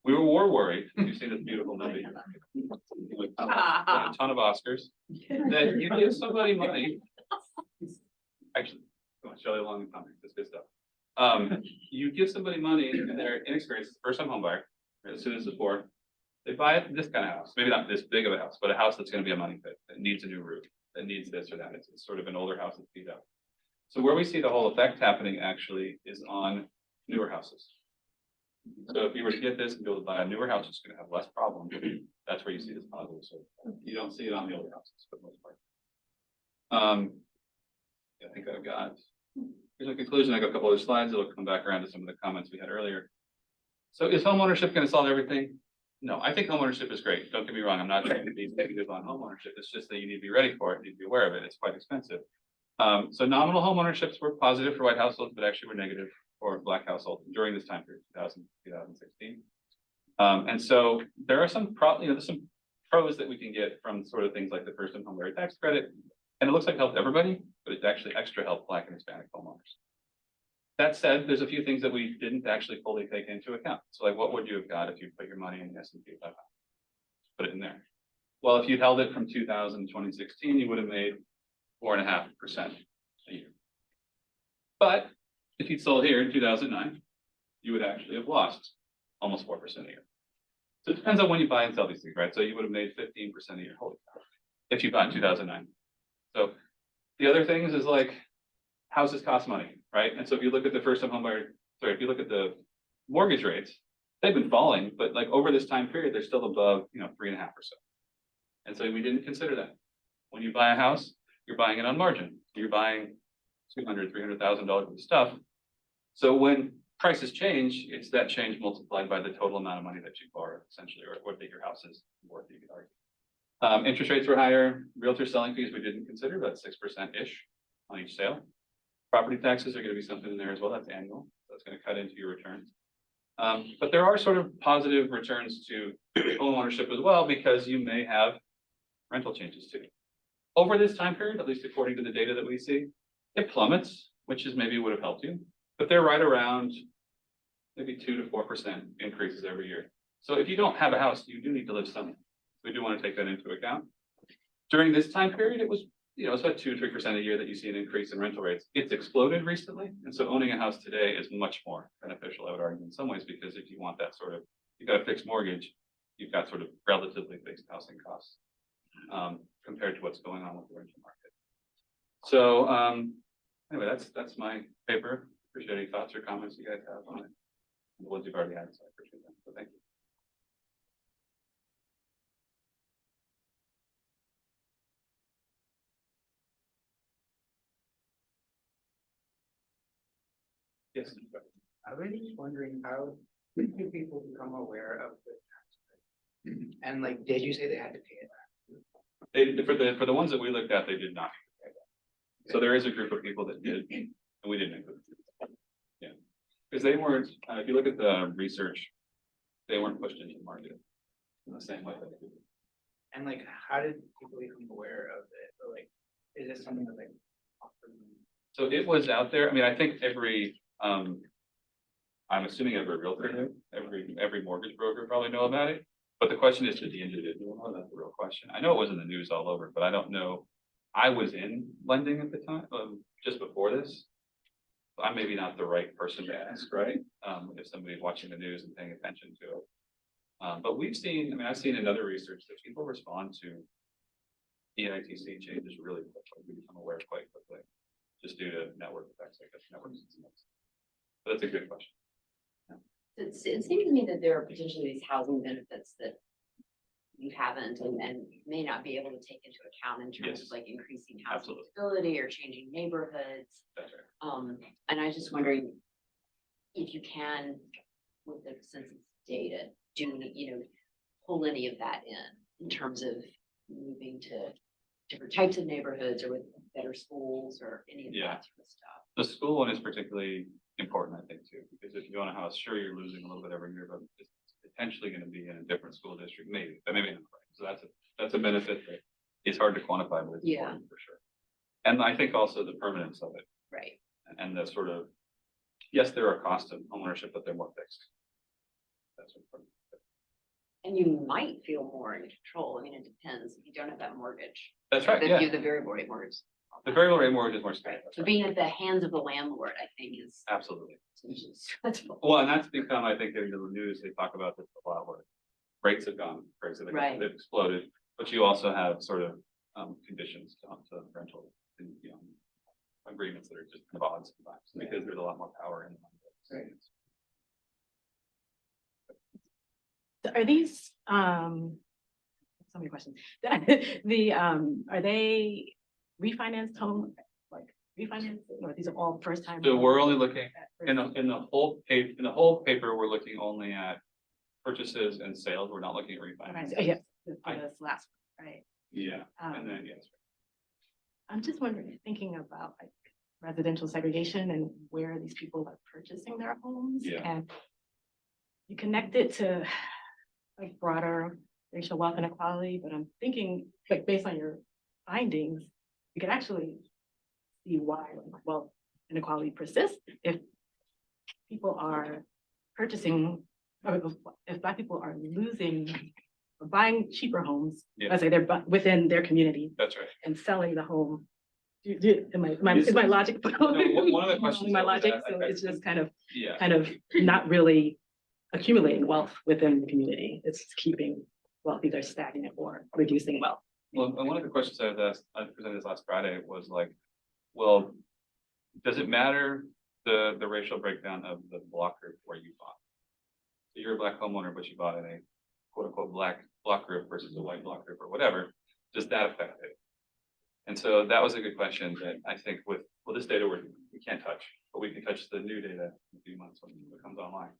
We were war worried. You see this beautiful movie. With a ton of Oscars. That you give somebody money. Actually, come on, Shelley Long and comics, that's good stuff. You give somebody money and they're inexperienced, first time home buyer, as soon as it's born. They buy this kind of house, maybe not this big of a house, but a house that's going to be a money pit, that needs a new roof, that needs this or that. It's sort of an older house that's beat up. So where we see the whole effect happening actually is on newer houses. So if you were to get this and be able to buy a newer house, it's going to have less problems. That's where you see this positive. So you don't see it on the older houses for the most part. Yeah, I think I've got, here's a conclusion. I got a couple other slides. It'll come back around to some of the comments we had earlier. So is homeownership going to solve everything? No, I think homeownership is great. Don't get me wrong. I'm not trying to be negative on homeownership. It's just that you need to be ready for it. You need to be aware of it. It's quite expensive. So nominal homeownerships were positive for white households, but actually were negative for black households during this time period, 2016. And so there are some there's some pros that we can get from sort of things like the first home buyer tax credit. And it looks like it helped everybody, but it's actually extra helped black and Hispanic homeowners. That said, there's a few things that we didn't actually fully take into account. So like, what would you have got if you put your money in the S&P 500? Put it in there. Well, if you'd held it from 2000 to 2016, you would have made 4.5% a year. But if you'd sold here in 2009, you would actually have lost almost 4% a year. So it depends on when you buy and sell these things, right? So you would have made 15% a year, holy cow, if you bought in 2009. So the other things is like, houses cost money, right? And so if you look at the first time home buyer, if you look at the mortgage rates, they've been falling, but like over this time period, they're still above, 3.5%. And so we didn't consider that. When you buy a house, you're buying it on margin. You're buying $200,000, $300,000 worth of stuff. So when prices change, it's that change multiplied by the total amount of money that you borrow, essentially, or what your house is worth, you could argue. Interest rates were higher. Realtor selling fees we didn't consider, about 6%-ish on each sale. Property taxes are going to be something in there as well. That's annual. So that's going to cut into your returns. But there are sort of positive returns to home ownership as well, because you may have rental changes too. Over this time period, at least according to the data that we see, it plummets, which is maybe would have helped you, but they're right around maybe 2 to 4% increases every year. So if you don't have a house, you do need to live somewhere. We do want to take that into account. During this time period, it was, it's about 2 to 3% a year that you see an increase in rental rates. It's exploded recently. And so owning a house today is much more beneficial, I would argue, in some ways, because if you want that sort of, you've got a fixed mortgage, you've got sort of relatively fixed housing costs compared to what's going on with the rental market. So anyway, that's my paper. Appreciate any thoughts or comments you guys have on it. The ones you've already had, so I appreciate them. So thank you. Yes. I was just wondering how do people become aware of the tax credit? And like, did you say they had to pay it back? For the ones that we looked at, they did not. So there is a group of people that did, and we didn't include them. Yeah, because they weren't, if you look at the research, they weren't pushed into the market in the same way that they did. And like, how did people become aware of it? Or like, is this something that like offered them? So it was out there. I mean, I think every, I'm assuming every realtor knew, every mortgage broker probably know about it. But the question is, did the individual know? That's the real question. I know it was in the news all over, but I don't know. I was in lending at the time, just before this. I'm maybe not the right person to ask, right? If somebody's watching the news and paying attention to it. But we've seen, I mean, I've seen in other research that people respond to EITC changes really quickly. We become aware quite quickly, just due to network effects, I guess, networks. But that's a good question. It seems to me that there are potentially these housing benefits that you haven't and may not be able to take into account in terms of Yes. like increasing housing Absolutely. stability or changing neighborhoods. That's right. And I was just wondering if you can, with the census data, pull any of that in terms of moving to different types of neighborhoods or with better schools or any of Yeah. that sort of stuff. The school one is particularly important, I think, too, because if you own a house, sure, you're losing a little bit every year, but it's potentially going to be in a different school district, maybe, but maybe not. So that's a benefit that is hard to quantify, but it's important for sure. And I think also the permanence of it Right. and the sort of, yes, there are costs of homeownership, but they're more fixed. That's important. And you might feel more in control. I mean, it depends if you don't have that mortgage. That's right, If yeah. you have the variable rate mortgage. The variable rate mortgage is more stable. That's So right. being at the hands of the landlord, I think is. Absolutely. That's Well, and that's become, I think, in the news, they talk about this a lot, where rates have gone crazy, Right. they've exploded, but you also have sort of conditions to rental, and, agreements that are just odds sometimes, because there's a lot more power in them. Right. Are these, so many questions. Are they refinanced home, like refinanced, or these are all first time? So we're only looking, in the whole paper, we're looking only at purchases and sales, we're not looking at refinance. Oh, yes, this last one, right? Yeah, and then, yes. I'm just wondering, thinking about like residential segregation and where these people are purchasing their homes. Yeah. And you connect it to like broader racial wealth inequality, but I'm thinking, like, based on your findings, you can actually see why wealth inequality persists if people are purchasing, or if Black people are losing or buying cheaper homes, Yeah. let's say they're within their community That's right. and selling the home. Is my logic? One of the questions My that was logic, asked, so I it's just kind of Yeah, not really accumulating wealth within the community. It's keeping wealth either stagnant or reducing wealth. well, and one of the questions I was asked, I presented this last Friday was like, well, does it matter the racial breakdown of the block group where you bought? So you're a Black homeowner, but you bought in a quote unquote Black block group versus a white block group or whatever, does that affect it? And so that was a good question that I think with, well, this data we can't touch, but we can touch the new data in a few months when it comes online.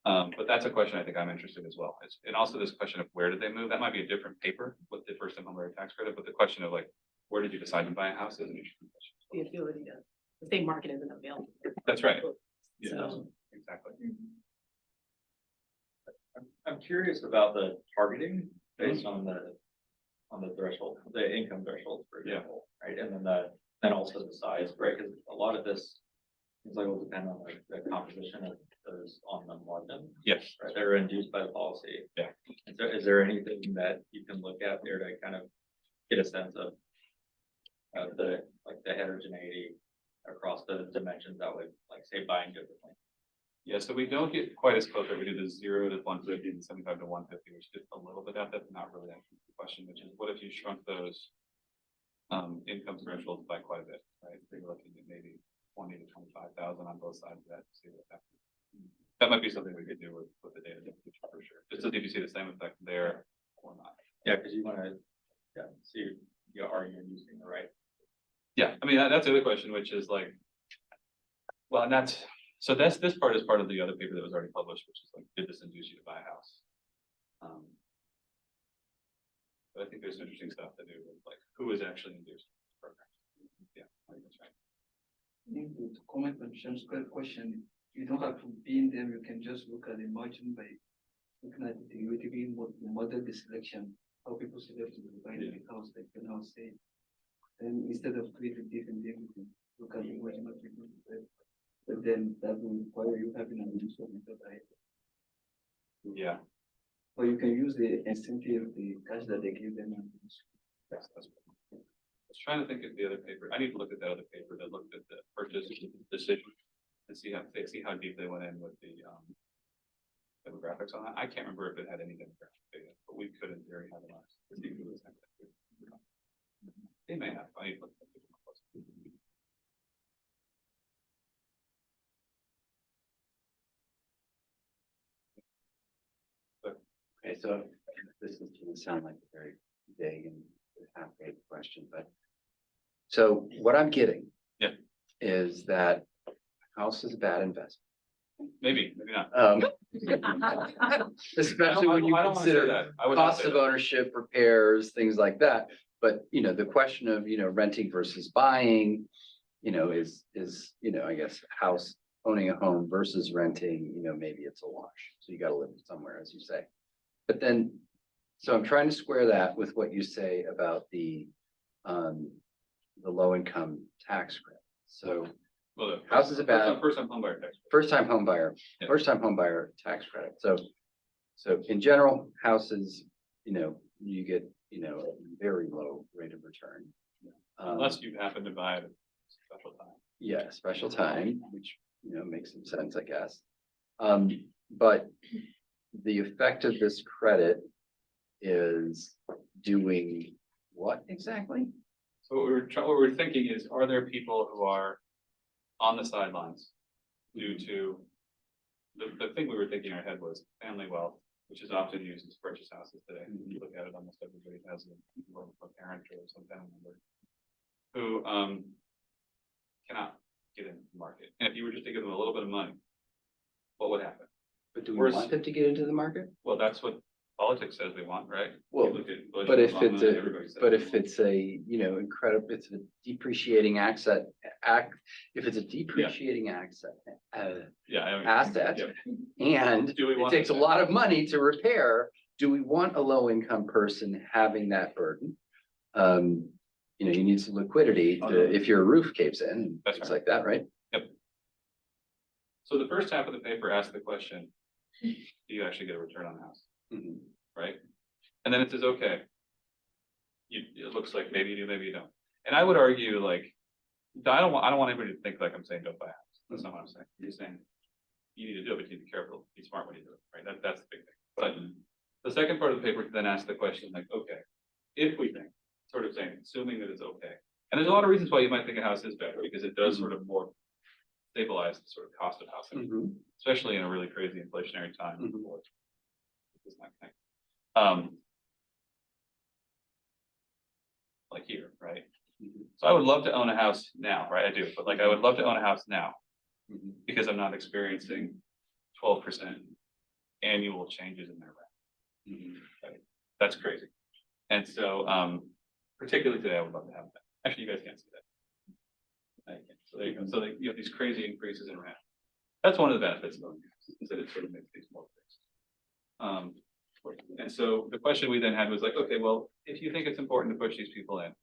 But that's a question I think I'm interested in as well. And also this question of where did they move? That might be a different paper with the first time homeowner tax credit, but the question of like, where did you decide to buy a house is an interesting question. The ability to, the same market isn't available. That's right. Yeah, So- exactly. I'm curious about the targeting based on the threshold, the income threshold, for example, right? And then also the size, right? Because a lot of this seems like it will depend on like the composition of those on the margin, Yes. right? That are induced by the policy. Yeah. And so is there anything that you can look at there to kind of get a sense of the heterogeneity across the dimensions that would like say buying differently? Yeah, so we don't get quite as close, right? We do the 0 to 150 and 75 to 150, which gets a little bit at that, but not really answering the question, which is what if you shrunk those income thresholds by quite a bit, right? They're looking at maybe 20 to 25,000 on both sides of that to see what happens. That might be something we could do with the data for sure, just to see if you see the same effect there or not. Yeah, because you want to see, are you using the right? Yeah, I mean, that's the other question, which is like, well, and that's, So this part is part of the other paper that was already published, which is like, did this induce you to buy a house? But I think there's interesting stuff to do with like, who is actually induced this program. Yeah, I think that's right. I think to comment on Sham's question, you don't have to be in them, you can just look at the margin by looking at the theoretically model the selection, how people select to buy the house, like the house say. And instead of creating different things, you can look at the margin of people. But then that will require you having an initial method, right? Yeah. Or you can use the incentive, the cash that they give them. That's I was trying to think of the other paper. I need to look at that other paper that looked at the purchase decision and see how deep they went in with the demographics on that. I can't remember if it had any demographic data, but we could in theory have it. They may have. I need to look at it. Okay, so this is gonna sound like a very vague and half-baked question, but so what I'm getting Yeah. is that house is a bad investment. Maybe not. Especially when you I don't wanna say consider that. I would not cost say of that. ownership, repairs, things like that. But, the question of, renting versus buying, is, I guess, house, owning a home versus renting, maybe it's a wash. So you gotta live somewhere, as you say. But then, so I'm trying to square that with what you say about the low income tax credit. So Well, the house is a bad- first time home buyer tax. first time home buyer tax credit. So in general, houses, you get, a very low rate of return. Unless you happen to buy it at a special time. Yeah, special time, which, makes some sense, I guess. But the effect of this credit is doing what exactly? So what we're thinking is, are there people who are on the sidelines due to the thing we were thinking in our head was family wealth, which is often used to purchase houses today. You look at it, almost everybody has a parent or some family member who cannot get into the market. And if you were just to give them a little bit of money, what would happen? But do we Where's- want them to get into the market? Well, that's what politics says we want, right? Well, You look at Bush, but if Obama, it's everybody says but we if want. it's a, it's a depreciating asset, if it's a depreciating asset, Yeah. I mean, asset, yeah. and Do we it want takes a that? lot of money to repair, do we want a low income person having that burden? You need some liquidity to, if your roof caves in, and That's things right. like that, right? So the first half of the paper asks the question, do you actually get a return on the house? Mhm. Right? And then it says, okay. It looks like maybe you do, maybe you don't. And I would argue like, I don't want anybody to think like I'm saying don't buy a house. That's not what I'm saying. I'm just saying you need to do it, but you need to be careful, be smart when you do it, right? That's the big thing. But the second part of the paper then asks the question like, okay, if we think, sort of saying, assuming that it's okay. And there's a lot of reasons why you might think a house is better, because it does sort of more stabilize the sort of cost of housing, Mhm. especially in a really crazy inflationary time. Mhm. It's not connected. Like here, right? So I would love to own a house now, right? I do, but like I would love to own a house now Mhm. because I'm not experiencing 12% annual changes in their rent. Right? That's crazy. And so, particularly today, I would love to have that. Actually, you guys can't see that. So there you go. So like, you have these crazy increases in rent. That's one of the benefits of owning a house, is that it sort of makes things more fixed. And so the question we then had was like, okay, well, if you think it's important to push these people in,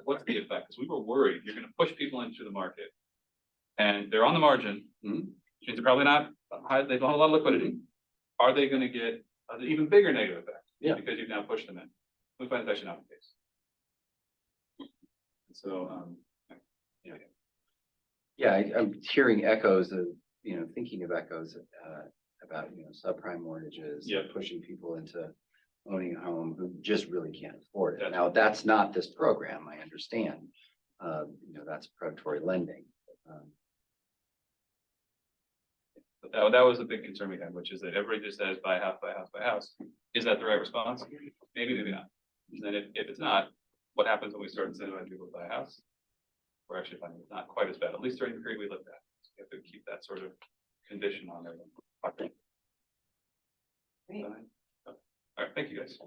what's the effect? Because we were worried you're going to push people into the market and they're on the margin, Mhm. which means they're probably not high, they don't have a lot of liquidity. Are they going to get an even bigger negative effect? Yeah. Because you've now pushed them in. We find that's actually not the case. So, yeah. Yeah, I'm hearing echoes of, thinking of echoes about, subprime mortgages. Yeah. Pushing people into owning a home who just really can't afford it. That's- Now, that's not this program, I understand. That's predatory lending. But that was the big concern we had, which is that everybody just says buy a house, buy a house, buy a house. Is that the right response? Maybe, maybe not. And then if it's not, what happens when we start incentivizing people to buy a house? We're actually finding it's not quite as bad, at least during the period we looked at. You have to keep that sort of condition on there. Great. All right, thank you guys.